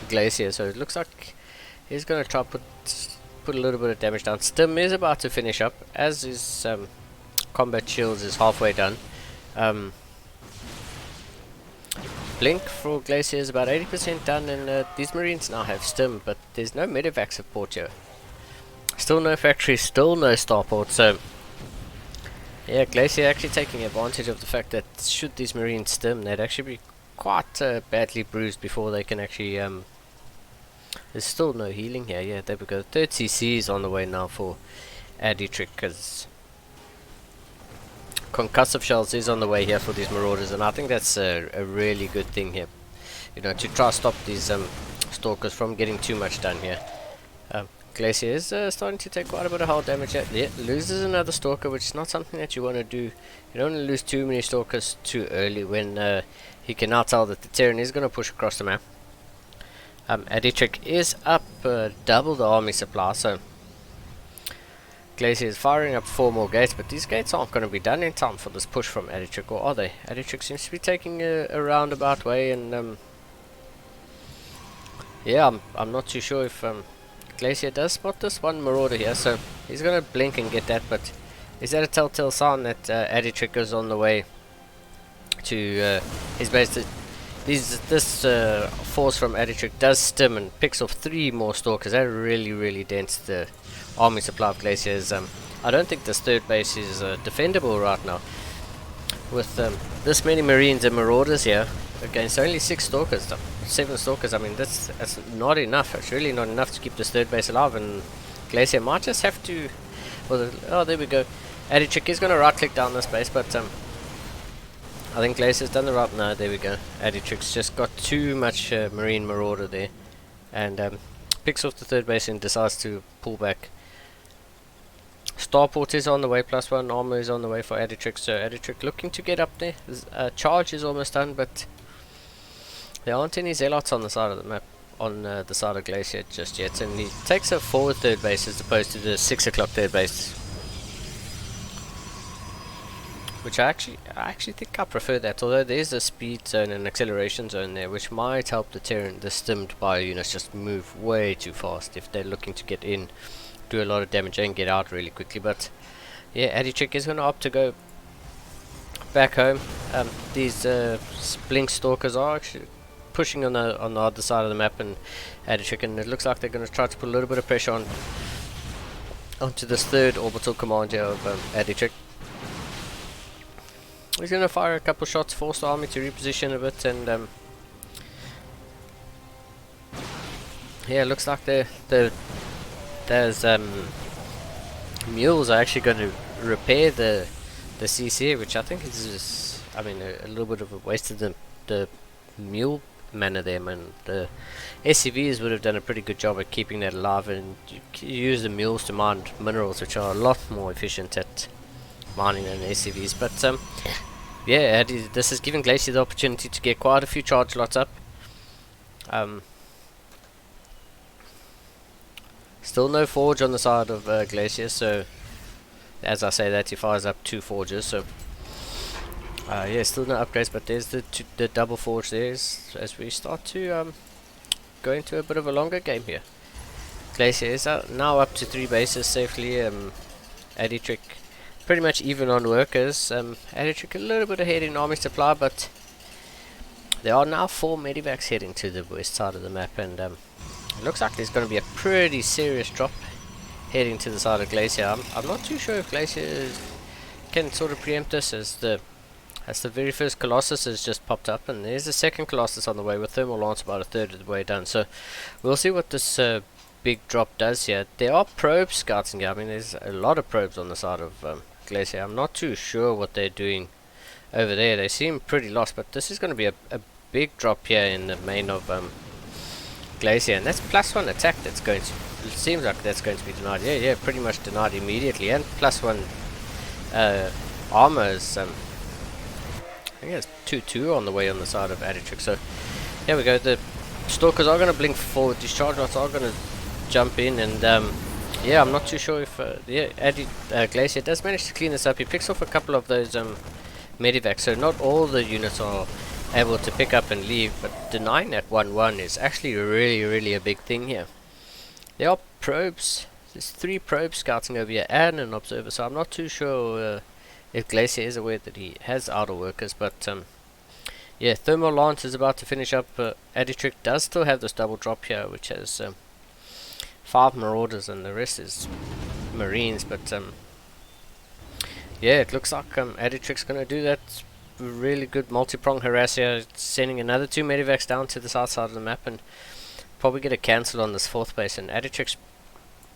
B: Glacier. So it looks like he's going to try put a little bit of damage down. Stim is about to finish up, as his combat shields is halfway done. Blink for Glacier is about 80% done, and these Marines now have stim, but there's no medevac support here. Still no factory, still no starport, so yeah, Glacier actually taking advantage of the fact that should these Marines stim, they'd actually be quite badly bruised before they can actually there's still no healing here. Yeah, there we go. 3rd CC is on the way now for Aditrix, because concussive shells is on the way here for these Marauders, and I think that's a really good thing here, you know, to try to stop these stalkers from getting too much done here. Glacier is starting to take quite a bit of hull damage. Yeah, loses another stalker, which is not something that you want to do. You don't want to lose too many stalkers too early when he can now tell that the Terran is going to push across the map. Aditrix is up double the army supply, so Glacier is firing up 4 more gates, but these gates aren't going to be done in time for this push from Aditrix, or are they? Aditrix seems to be taking a roundabout way, and yeah, I'm not too sure if Glacier does spot this 1 Marauder here, so he's going to blink and get that, but is that a telltale sign that Aditrix is on the way to his base? This force from Aditrix does stim and picks off 3 more stalkers. That really dents the army supply of Glaciers. I don't think this 3rd base is defendable right now with this many Marines and Marauders here against only 6 stalkers, 7 stalkers. I mean, that's not enough. It's really not enough to keep this 3rd base alive, and Glacier might just have to. Well, oh, there we go. Aditrix is going to right click down this base, but I think Glacier's done the right. No, there we go. Aditrix just got too much Marine Marauder there, and picks off the 3rd base and decides to pull back. Starport is on the way, +1 armor is on the way for Aditrix, so Aditrix looking to get up there. Charge is almost done, but there aren't any zealots on the side of the map, on the side of Glacier just yet, and he takes a forward 3rd base as opposed to the 6 o'clock 3rd base, which I actually think I prefer that, although there's a speed zone and acceleration zone there, which might help the Terran, the stimmed bio units just move way too fast if they're looking to get in, do a lot of damage and get out really quickly. But yeah, Aditrix is going to opt to go back home. These Blink Stalkers are actually pushing on the other side of the map, and Aditrix, and it looks like they're going to try to put a little bit of pressure on onto this third orbital command here of Adichik. He's going to fire a couple shots, force the army to reposition a bit, and yeah, looks like those mules are actually going to repair the CC, which I think is just, I mean, a little bit of a waste of the mule manner there, man. The SCVs would have done a pretty good job at keeping that alive, and you use the mules to mine minerals, which are a lot more efficient at mining than SCVs. But yeah, this is giving Glacier the opportunity to get quite a few charge lots up. Still no forge on the side of Glacier, so as I say that, he fires up 2 forges, so yeah, still no upgrades, but there's the double forge there as we start to go into a bit of a longer game here. Glacier is now up to 3 bases safely. Adichik pretty much even on workers. Adichik a little bit ahead in army supply, but there are now 4 medivacs heading to the west side of the map, and it looks like there's going to be a pretty serious drop heading to the side of Glacier. I'm not too sure if Glacier can sort of preempt this, as the very first Colossus has just popped up, and there's a second Colossus on the way with thermal lance about a third of the way done. So we'll see what this big drop does here. There are probes scouting here. I mean, there's a lot of probes on the side of Glacier. I'm not too sure what they're doing over there. They seem pretty lost, but this is going to be a big drop here in the main of Glacier, and that's +1 attack that's going to, it seems like that's going to be denied. Yeah, pretty much denied immediately, and +1 armor is I think it's 2-2 on the way on the side of Adichik. So here we go, the Stalkers are going to blink forward, these charge lots are going to jump in, and yeah, I'm not too sure if Glacier does manage to clean this up. He picks off a couple of those medivacs, so not all the units are able to pick up and leave, but denying that 1-1 is actually really a big thing here. There are probes, there's 3 probes scouting over here and an observer, so I'm not too sure if Glacier is aware that he has outer workers, but yeah, thermal lance is about to finish up. Adichik does still have this double drop here, which has 5 marauders and the rest is marines, but yeah, it looks like Adichik's going to do that really good multi-prong harass here, sending another 2 medivacs down to the south side of the map, and probably get a cancel on this 4th base. And Adichik's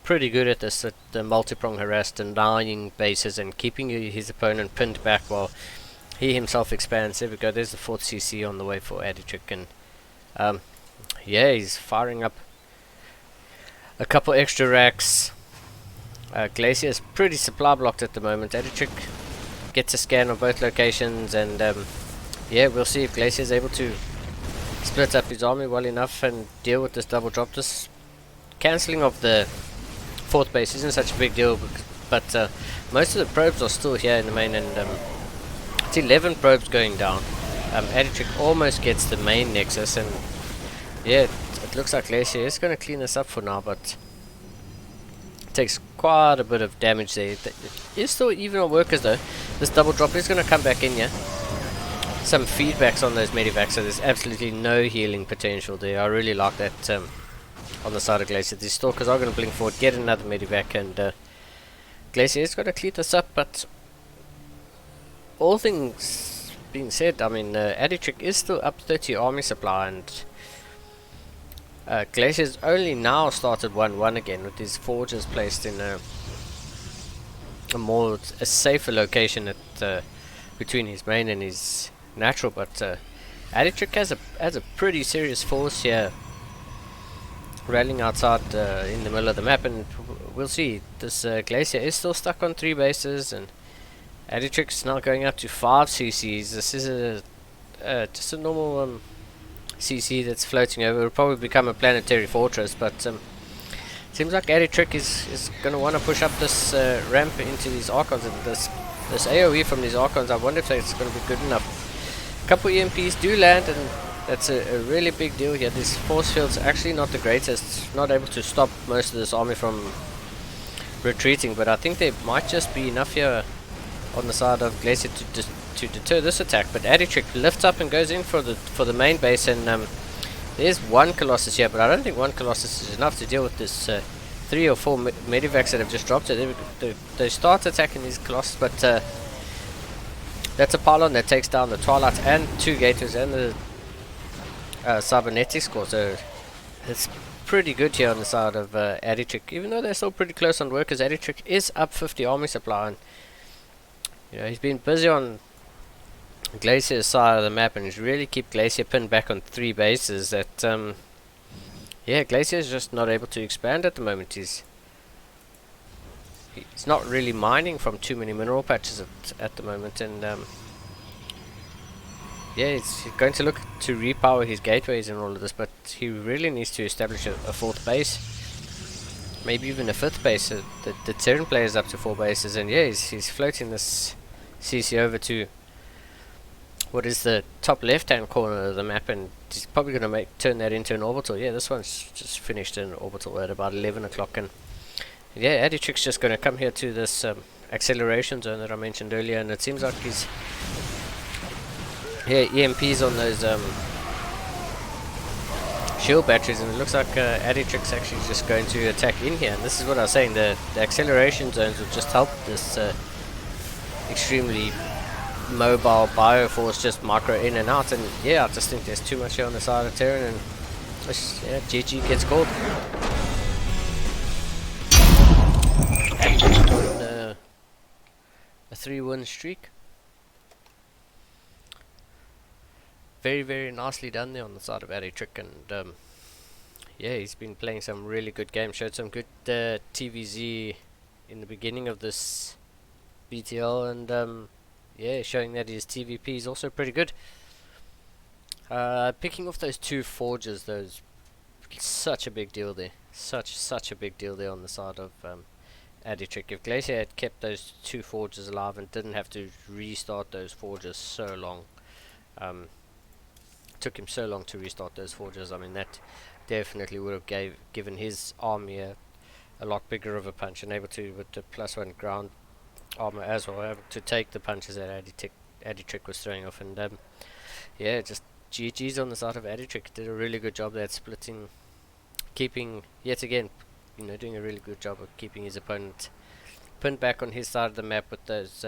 B: pretty good at this, at the multi-prong harass, denying bases and keeping his opponent pinned back while he himself expands. There we go, there's the 4th CC on the way for Adichik, and yeah, he's firing up a couple extra racks. Glacier is pretty supply blocked at the moment. Adichik gets a scan of both locations, and yeah, we'll see if Glacier is able to split up his army well enough and deal with this double drop. This cancelling of the 4th base isn't such a big deal, but most of the probes are still here in the main, and it's 11 probes going down. Adichik almost gets the main nexus, and yeah, it looks like Glacier is going to clean this up for now, but takes quite a bit of damage there. It is still even on workers though. This double drop is going to come back in here. Some feedbacks on those medivacs, so there's absolutely no healing potential there. I really like that on the side of Glacier. These Stalkers are going to blink forward, get another medivac, and Glacier is going to clean this up, but all things being said, I mean, Adichik is still up 30 army supply, and Glacier's only now started 1-1 again with his forges placed in a safer location at between his main and his natural, but Adichik has a pretty serious force here rallying outside in the middle of the map, and we'll see. This Glacier is still stuck on 3 bases, and Adichik's now going up to 5 CCs. This is just a normal CC that's floating over. It will probably become a planetary fortress, but seems like Adichik is going to want to push up this ramp into these Archons, and this AoE from these Archons, I wonder if it's going to be good enough. A couple EMPs do land, and that's a really big deal here. This force field's actually not the greatest, not able to stop most of this army from retreating, but I think there might just be enough here on the side of Glacier to deter this attack. But Adichik lifts up and goes in for the main base, and there's 1 Colossus here, but I don't think 1 Colossus is enough to deal with this 3 3 or 4 medivacs that have just dropped it. They start attacking these Colossus, but that's a pylon that takes down the Twilight and 2 Gators and the Cybernetics core, so it's pretty good here on the side of Aditrick, even though they're still pretty close on workers. Aditrick is up 50 army supply, and you know, he's been busy on Glacier's side of the map, and he's really keep Glacier pinned back on 3 bases that yeah, Glacier's just not able to expand at the moment. He's not really mining from too many mineral patches at the moment, and yeah, he's going to look to repower his gateways and all of this, but he really needs to establish a 4th base, maybe even a 5th base. The Terran player is up to 4 bases, and yeah, he's floating this CC over to what is the top left hand corner of the map, and he's probably going to turn that into an orbital. Yeah, this one's just finished in orbital at about 11 o'clock, and yeah, Aditrick's just going to come here to this acceleration zone that I mentioned earlier, and it seems like he's EMPs on those shield batteries, and it looks like Aditrick's actually just going to attack in here. And this is what I was saying, the acceleration zones will just help this extremely mobile Bioforce just micro in and out, and yeah, I just think there's too much here on the side of Terran, and yeah, GG gets called. A 3-win streak. Very, very nicely done there on the side of Aditrick, and yeah, he's been playing some really good games. Showed some good TVZ in the beginning of this VTL, and yeah, showing that his TVP is also pretty good. Picking off those 2 forges, those such a big deal there. Such a big deal there on the side of Aditrick. If Glacier had kept those 2 forges alive and didn't have to restart those forges so long, took him so long to restart those forges, I mean, that definitely would have given his army a lot bigger of a punch, and able to, with the +1 ground armor as well, able to take the punches that Aditrick was throwing off, and yeah, just GG's on the side of Aditrick. Did a really good job there at splitting, keeping, yet again, you know, doing a really good job of keeping his opponent pinned back on his side of the map with those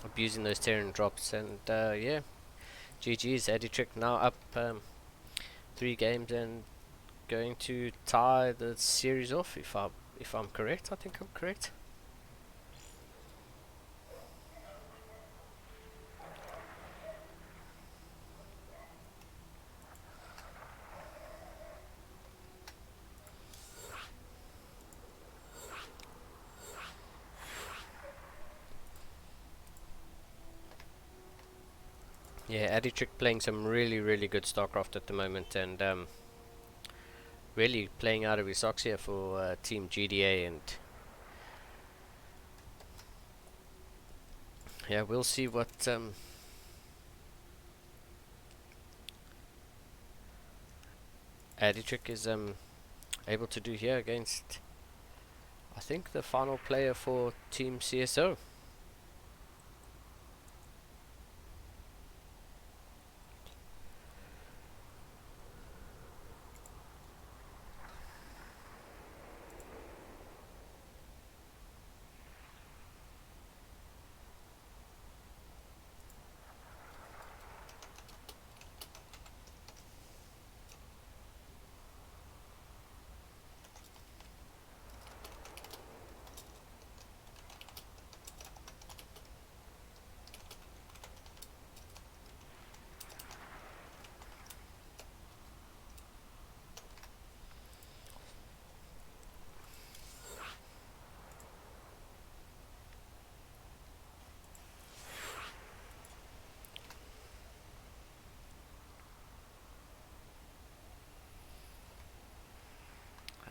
B: abusing those Terran drops, and yeah, GG's. Aditrick now up 3 games and going to tie the series off, if I'm correct. I think I'm correct. Yeah, Aditrick playing some really, really good StarCraft at the moment, and really playing out of his socks here for Team GdA, and yeah, we'll see what Aditrick is able to do here against, I think, the final player for Team CSO.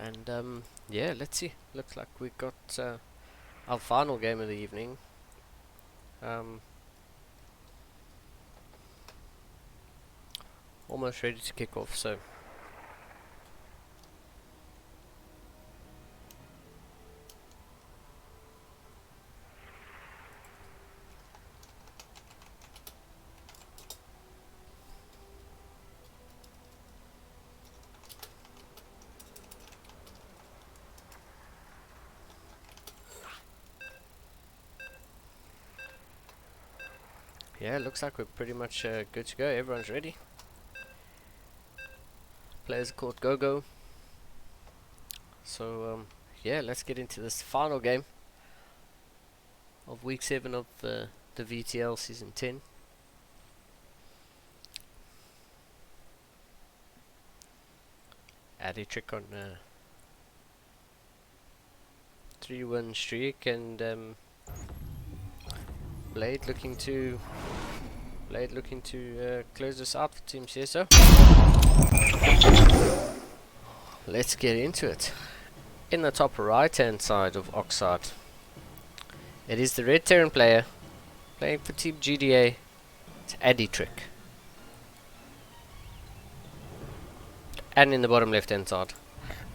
B: And yeah, let's see. Looks like we got our final game of the evening. Almost ready to kick off, so yeah, looks like we're pretty much good to go. Everyone's ready. Players called go. So yeah, let's get into this final game of week 7 of the VTL season 10. Add a trick on 3-win streak, and Blade looking to close this out for Team CSO. Let's get into it. In the top right hand side of Oxide, it is the Red Terran player playing for Team GdA. It's Addy Trick. And in the bottom left hand side,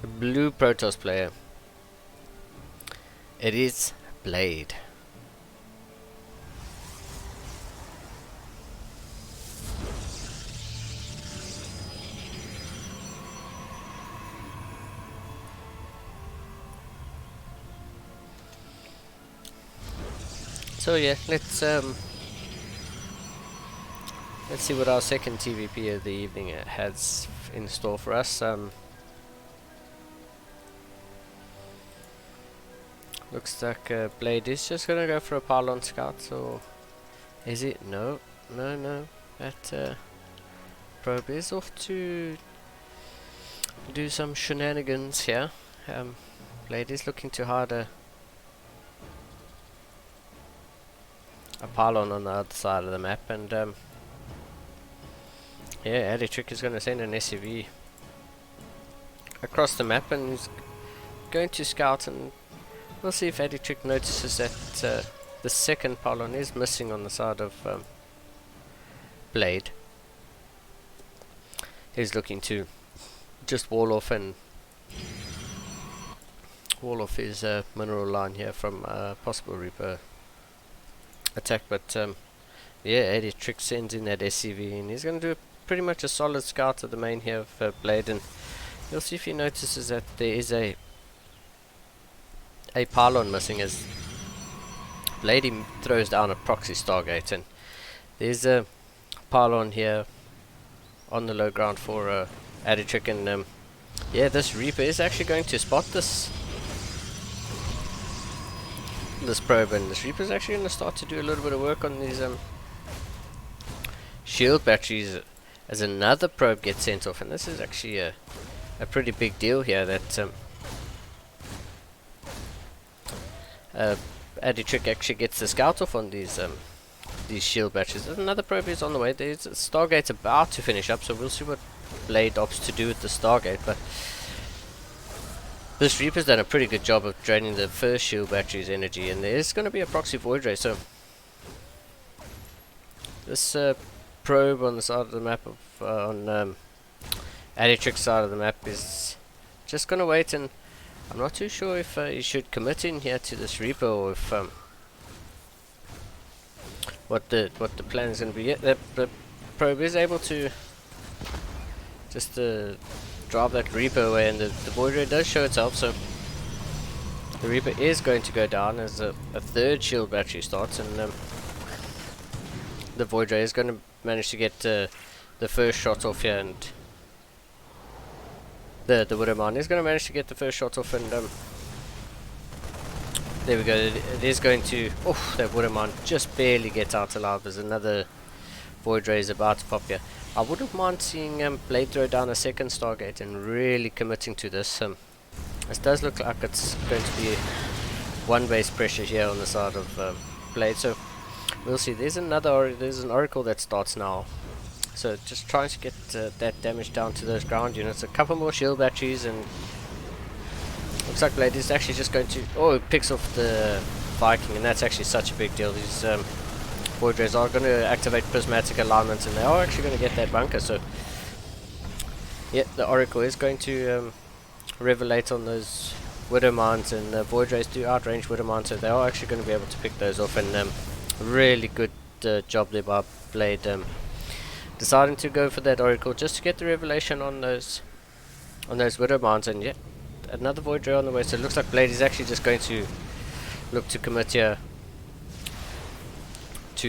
B: the blue Protoss player, it is Blade. So yeah, let's see what our second TVP of the evening has in store for us. Looks like Blade is just gonna go for a pylon scout, or is it? No. That probe is off to do some shenanigans here. Blade is looking to hide a pylon on the other side of the map, and yeah, Addy Trick is going to send an SUV across the map, and he's going to scout, and we'll see if Addy Trick notices that the second pylon is missing on the side of Blade. He's looking to just wall off his mineral line here from possible Reaper attack, but yeah, Addy Trick sends in that SCV, and he's going to do pretty much a solid scout of the main here of Blade, and you'll see if he notices that there is a pylon missing, as Blade throws down a proxy Stargate, and there's a pylon here on the low ground for Addy Trick, and yeah, this Reaper is actually going to spot this probe, and this Reaper is actually going to start to do a little bit of work on these shield batteries as another probe gets sent off, and this is actually a pretty big deal here, that Addy Trick actually gets the scout off on these shield batteries. Another probe is on the way. There's a Stargate's about to finish up, so we'll see what Blade opts to do with the Stargate, but this Reaper's done a pretty good job of draining the first shield battery's energy, and there's going to be a proxy void ray, so this probe on the side of the map of on Addy Trick's side of the map is just going to wait, and I'm not too sure if you should commit in here to this Reaper, or if what the plan is going to be. Yeah, the probe is able to just drive that Reaper away, and the void ray does show itself, so the Reaper is going to go down as a third shield battery starts, and the void ray is going to manage to get the first shot off here, and the Widowmine is going to manage to get the first shot off, and there we go. It is going to, oh, that Widowmine just barely gets out alive. There's another void ray is about to pop here. I wouldn't mind seeing Blade throw down a second Stargate and really committing to this. This does look like it's going to be one base pressure here on the side of Blade, so we'll see. There's an Oracle that starts now, so just trying to get that damage down to those ground units. A couple more shield batteries, and looks like Blade is actually just going to, oh, it picks off the Viking, and that's actually such a big deal. These void rays are going to activate prismatic alignments, and they are actually going to get that bunker, so yeah, the Oracle is going to revelate on those Widow Mines, and void rays do outrange Widow Mines, so they are actually going to be able to pick those off, and really good job there by Blade, deciding to go for that Oracle just to get the revelation on those Widow Mines, and yeah, another void ray on the way, so it looks like Blade is actually just going to look to commit here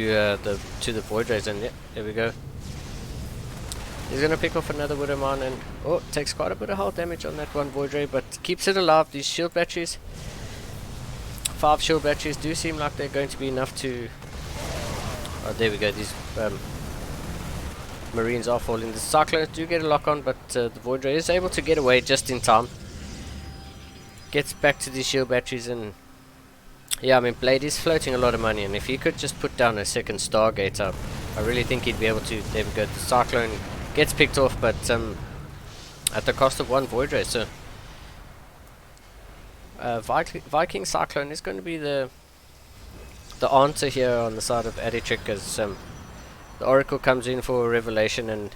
B: to the Void Rays, and yeah, there we go. He's gonna pick off another Widowmon, and oh, takes quite a bit of hull damage on that one Void Ray, but keeps it alive. These shield batteries, 5 shield batteries, do seem like they're going to be enough to. Oh, there we go. These Marines are falling. The Cyclones do get a lock on, but the Void Ray is able to get away just in time. Gets back to these shield batteries, and yeah, I mean, Blade is floating a lot of money, and if he could just put down a second Stargate up, I really think he'd be able to. There we go. The Cyclone gets picked off, but at the cost of 1 Void Ray. So Viking Cyclone is going to be the answer here on the side of Adichik, as the Oracle comes in for a revelation, and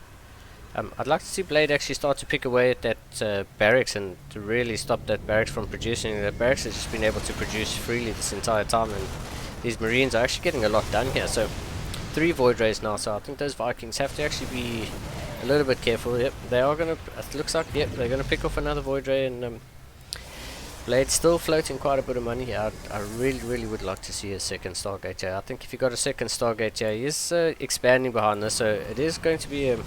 B: I'd like to see Blade actually start to pick away at that barracks and to really stop that barracks from producing. That barracks has just been able to produce freely this entire time, and these Marines are actually getting a lot done here. So 3 Void Rays now, so I think those Vikings have to actually be a little bit careful. Yep, they are going to, it looks like, yep, they're going to pick off another Void Ray, and Blade's still floating quite a bit of money here. I really would like to see a second Stargate here. I think if you got a second Stargate here, he is expanding behind this, so it is going to be a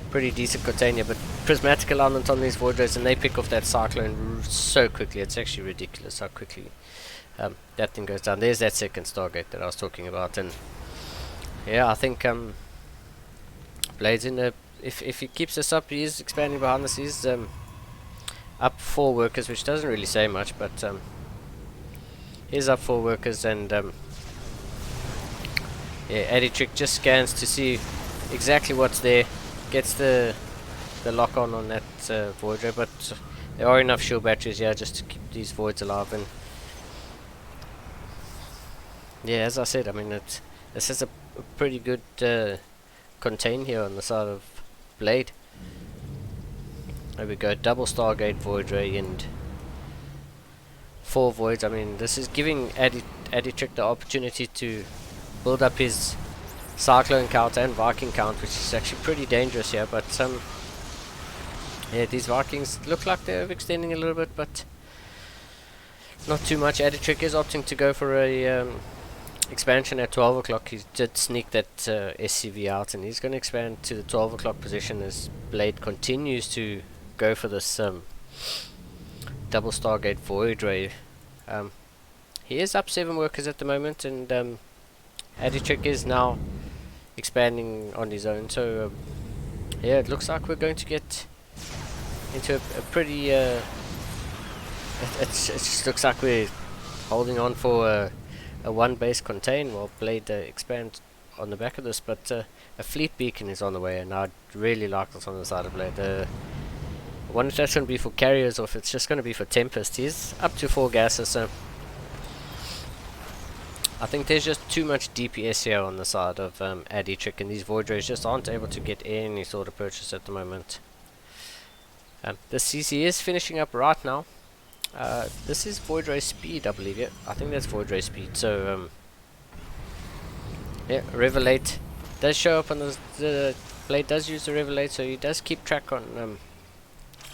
B: pretty decent container. But prismatic alignment on these Void Rays, and they pick off that Cyclone so quickly. It's actually ridiculous how quickly that thing goes down. There's that second Stargate that I was talking about, and yeah, I think Blade's in a, if he keeps this up, he is expanding behind this. He's up 4 workers, which doesn't really say much, but he's up 4 workers, and yeah, Adichik just scans to see exactly what's there, gets the lock on that Void Ray, but there are enough shield batteries here just to keep these Voids alive. And yeah, as I said, I mean, this is a pretty good contain here on the side of Blade. There we go, double Stargate Void Ray and 4 Voids. I mean, this is giving Adichik the opportunity to build up his Cyclone count and Viking count, which is actually pretty dangerous here. But yeah, these Vikings look like they're extending a little bit, but not too much. Adichik is opting to go for a expansion at 12 o'clock. He did sneak that SCV out, and he's going to expand to the 12 o'clock position as Blade continues to go for this double Stargate Void Ray. He is up 7 workers at the moment, and Adichik is now expanding on his own. So yeah, it looks like we're going to get into a pretty it just looks like we're holding on for a 1 base contain while Blade expands on the back of this. But a fleet beacon is on the way, and I'd really like this on the side of Blade. I wonder if that's going to be for carriers or if it's just going to be for Tempest. He's up to 4 gases, so I think there's just too much DPS here on the side of Adichik, and these Void Rays just aren't able to get any sort of purchase at the moment. The CC is finishing up right now. This is Void Ray speed, I believe. Yeah, I think that's Void Ray speed. So yeah, Revelate does show up on the Blade does use the Revelate, so he does keep track on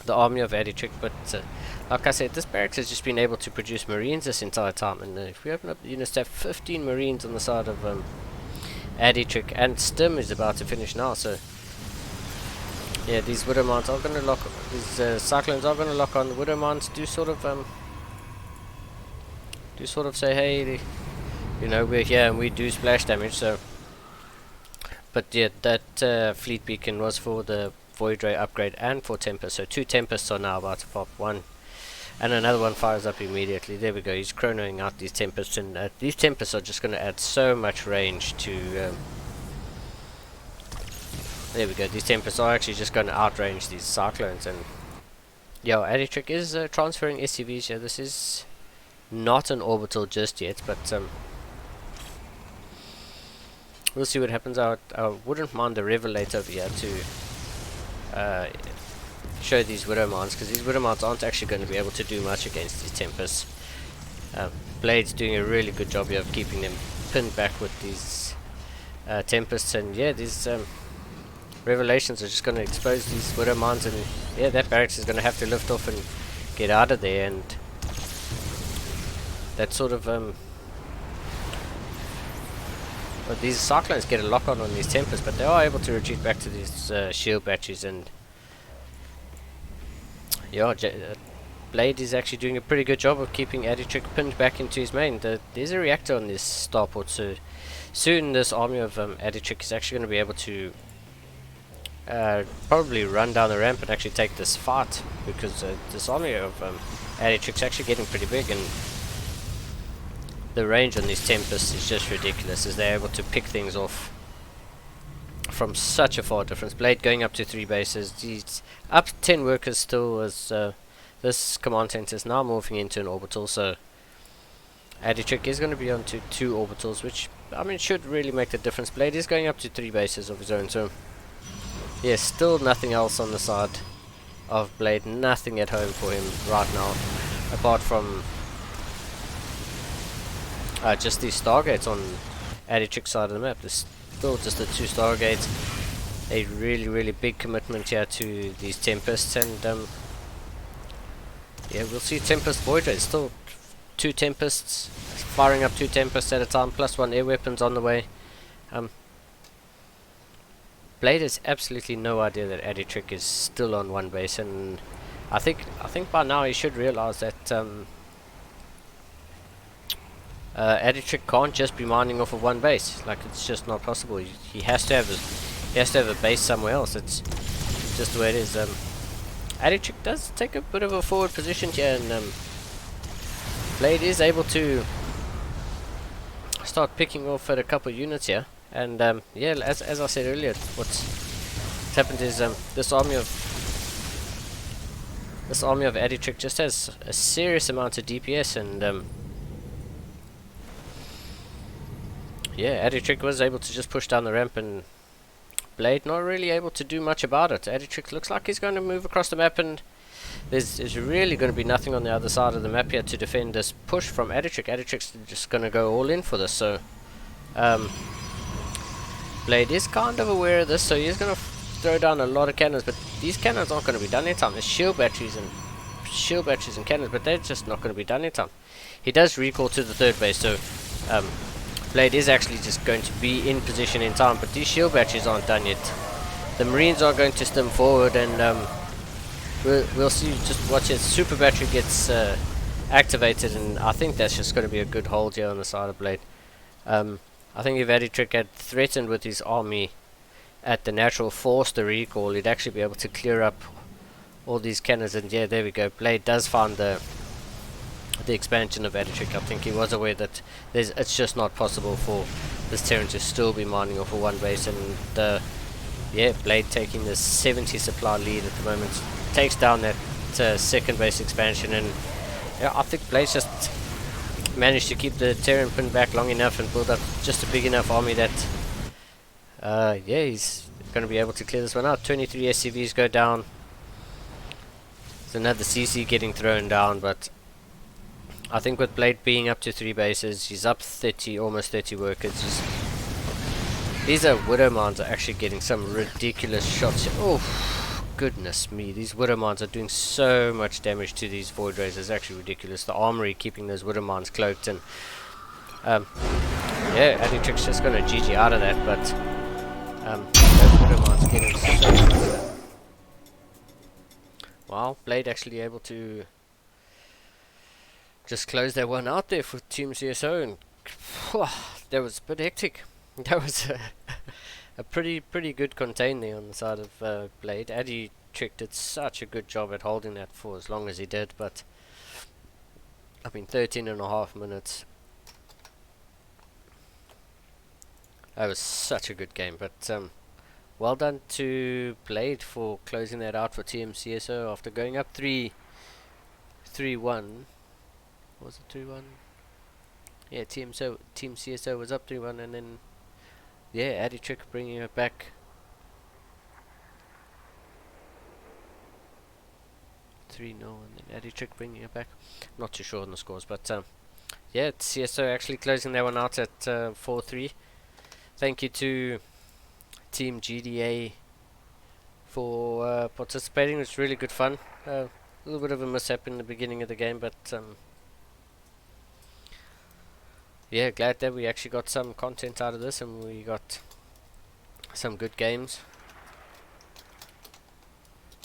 B: the army of Adichik. But like I said, this barracks has just been able to produce Marines this entire time, and if we open up the units to have 15 Marines on the side of Adichik, and Stim is about to finish now. So yeah, these Widowmons are going to lock. These Cyclones are going to lock on. The Widowmons do sort of say, hey, you know, we're here and we do splash damage. So, but yeah, that fleet beacon was for the Void Ray upgrade and for Tempest. So 2 Tempests are now about to pop. 1, and another one fires up immediately. There we go. He's chronoing out these Tempests, and these Tempests are just going to add so much range to. There we go. These Tempests are actually just going to outrange these Cyclones, and yeah, Adichik is transferring SCVs here. This is not an orbital just yet, but we'll see what happens. I wouldn't mind the Revelate over here to show these Widowmons, because these Widowmons aren't actually going to be able to do much against these Tempests. Blade's doing a really good job here of keeping them pinned back with these Tempests, and yeah, these Revelations are just going to expose these Widowmons, and yeah, that barracks is going to have to lift off and get out of there, and that sort of Well, these cyclones get a lock on these Tempests, but they are able to retreat back to these shield batteries, and yeah, Blade is actually doing a pretty good job of keeping Aditrick pinned back into his main. There's a reactor on this starport, so soon this army of Aditrick is actually going to be able to probably run down the ramp and actually take this fight, because this army of Aditrick is actually getting pretty big, and the range on these Tempests is just ridiculous, as they're able to pick things off from such a far difference. Blade going up to 3 bases, he's up 10 workers still, as this command center is now morphing into an orbital, so Aditrick is going to be onto 2 orbitals, which, I mean, should really make the difference. Blade is going up to 3 bases of his own, so yeah, still nothing else on the side of Blade, nothing at home for him right now, apart from just these stargates on Aditrick's side of the map. There's still just the 2 stargates, a really big commitment here to these Tempests, and yeah, we'll see Tempest Void Rays, still 2 Tempests, firing up 2 Tempests at a time, plus 1 air weapons on the way. Blade has absolutely no idea that Aditrick is still on 1 base, and I think by now he should realize that Aditrick can't just be mining off of 1 base. Like, it's just not possible. He has to have a base somewhere else. It's just the way it is. Aditrick does take a bit of a forward position here, and Blade is able to start picking off at a couple of units here. And yeah, as I said earlier, what's happened is this army of Aditrick just has a serious amount of DPS, and yeah, Aditrick was able to just push down the ramp, and Blade not really able to do much about it. Aditrick looks like he's going to move across the map, and there's really going to be nothing on the other side of the map here to defend this push from Aditrick. Aditrick's just going to go all in for this, so Blade is kind of aware of this, so he's going to throw down a lot of cannons, but these cannons aren't going to be done in time. There's shield batteries and cannons, but they're just not going to be done in time. He does recall to the 3rd base, so Blade is actually just going to be in position in time, but these shield batteries aren't done yet. The Marines are going to stem forward, and we'll see. Just watch it. Super battery gets activated, and I think that's just going to be a good hold here on the side of Blade. I think if Aditrick had threatened with his army at the natural force the recall, he'd actually be able to clear up all these cannons, and yeah, there we go. Blade does find the expansion of Aditrick. I think he was aware that it's just not possible for this Terran to still be mining off of 1 base, and yeah, Blade taking the 70 supply lead at the moment, takes down that 2nd base expansion, and yeah, I think Blade's just managed to keep the Terran pinned back long enough and build up just a big enough army that yeah, he's going to be able to clear this one out. 23 SCVs go down. There's another CC getting thrown down, but I think with Blade being up to 3 bases, he's up 30, almost 30 workers. These Widow Mines are actually getting some ridiculous shots. Oh, goodness me. These Widow Mines are doing so much damage to these Void Rays. It's actually ridiculous. The armory keeping those Widow Mines cloaked, and yeah, Aditrick's just going to GG out of that, but those Widow Mines getting so much. Wow, Blade actually able to just close that one out there for Team CSO, and that was a bit hectic. That was a pretty good contain there on the side of Blade. Aditrick did such a good job at holding that for as long as he did, but I mean 13.5 minutes. That was such a good game, but well done to Blade for closing that out for Team CSO after going up 3-1. Was it 3-1? Yeah, Team CSO was up 3-1, and then yeah, Aditrick bringing it back 3-0, and then Aditrick bringing it back. Not too sure on the scores, but yeah, CSO actually closing that one out at 4-3. Thank you to Team GdA for participating. It was really good fun. A little bit of a mishap in the beginning of the game, but yeah, glad that we actually got some content out of this and we got some good games.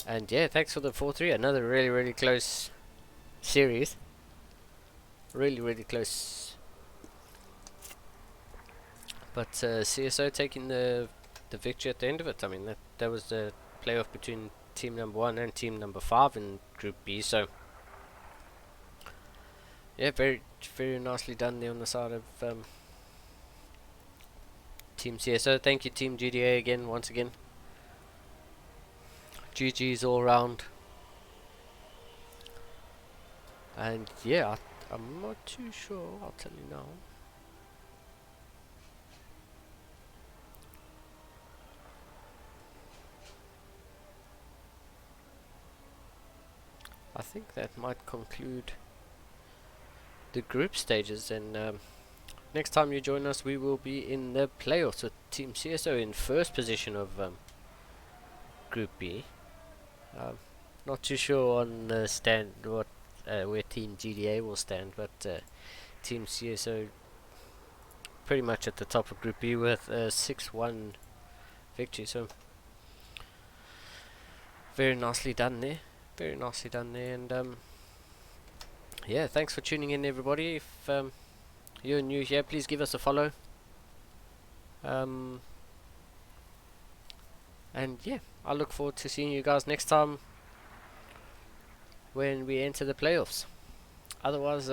B: And yeah, thanks for the 4-3. Another really, really close series. Really, really close. But CSO taking the victory at the end of it. I mean, that was the playoff between team number 1 and team number 5 in Group B. So yeah, very, very nicely done there on the side of Team CSO. Thank you, Team GdA, again, once again. GG's all round. And yeah, I'm not too sure. I'll tell you now. I think that might conclude the group stages, and next time you join us we will be in the playoffs with Team CSO in first position of Group B. Not too sure on the stand what where Team GdA will stand, but Team CSO pretty much at the top of Group B with a 6-1 victory, so very nicely done there. Very nicely done there, and yeah, thanks for tuning in, everybody. If you're new here, please give us a follow. And yeah, I look forward to seeing you guys next time when we enter the playoffs. Otherwise,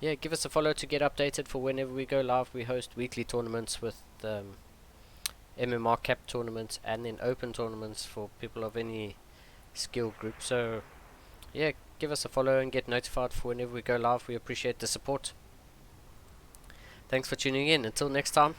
B: yeah, give us a follow to get updated for whenever we go live. We host weekly tournaments with MMR cap tournaments and then open tournaments for people of any skill group. So yeah, give us a follow and get notified for whenever we go live. We appreciate the support. Thanks for tuning in. Until next time.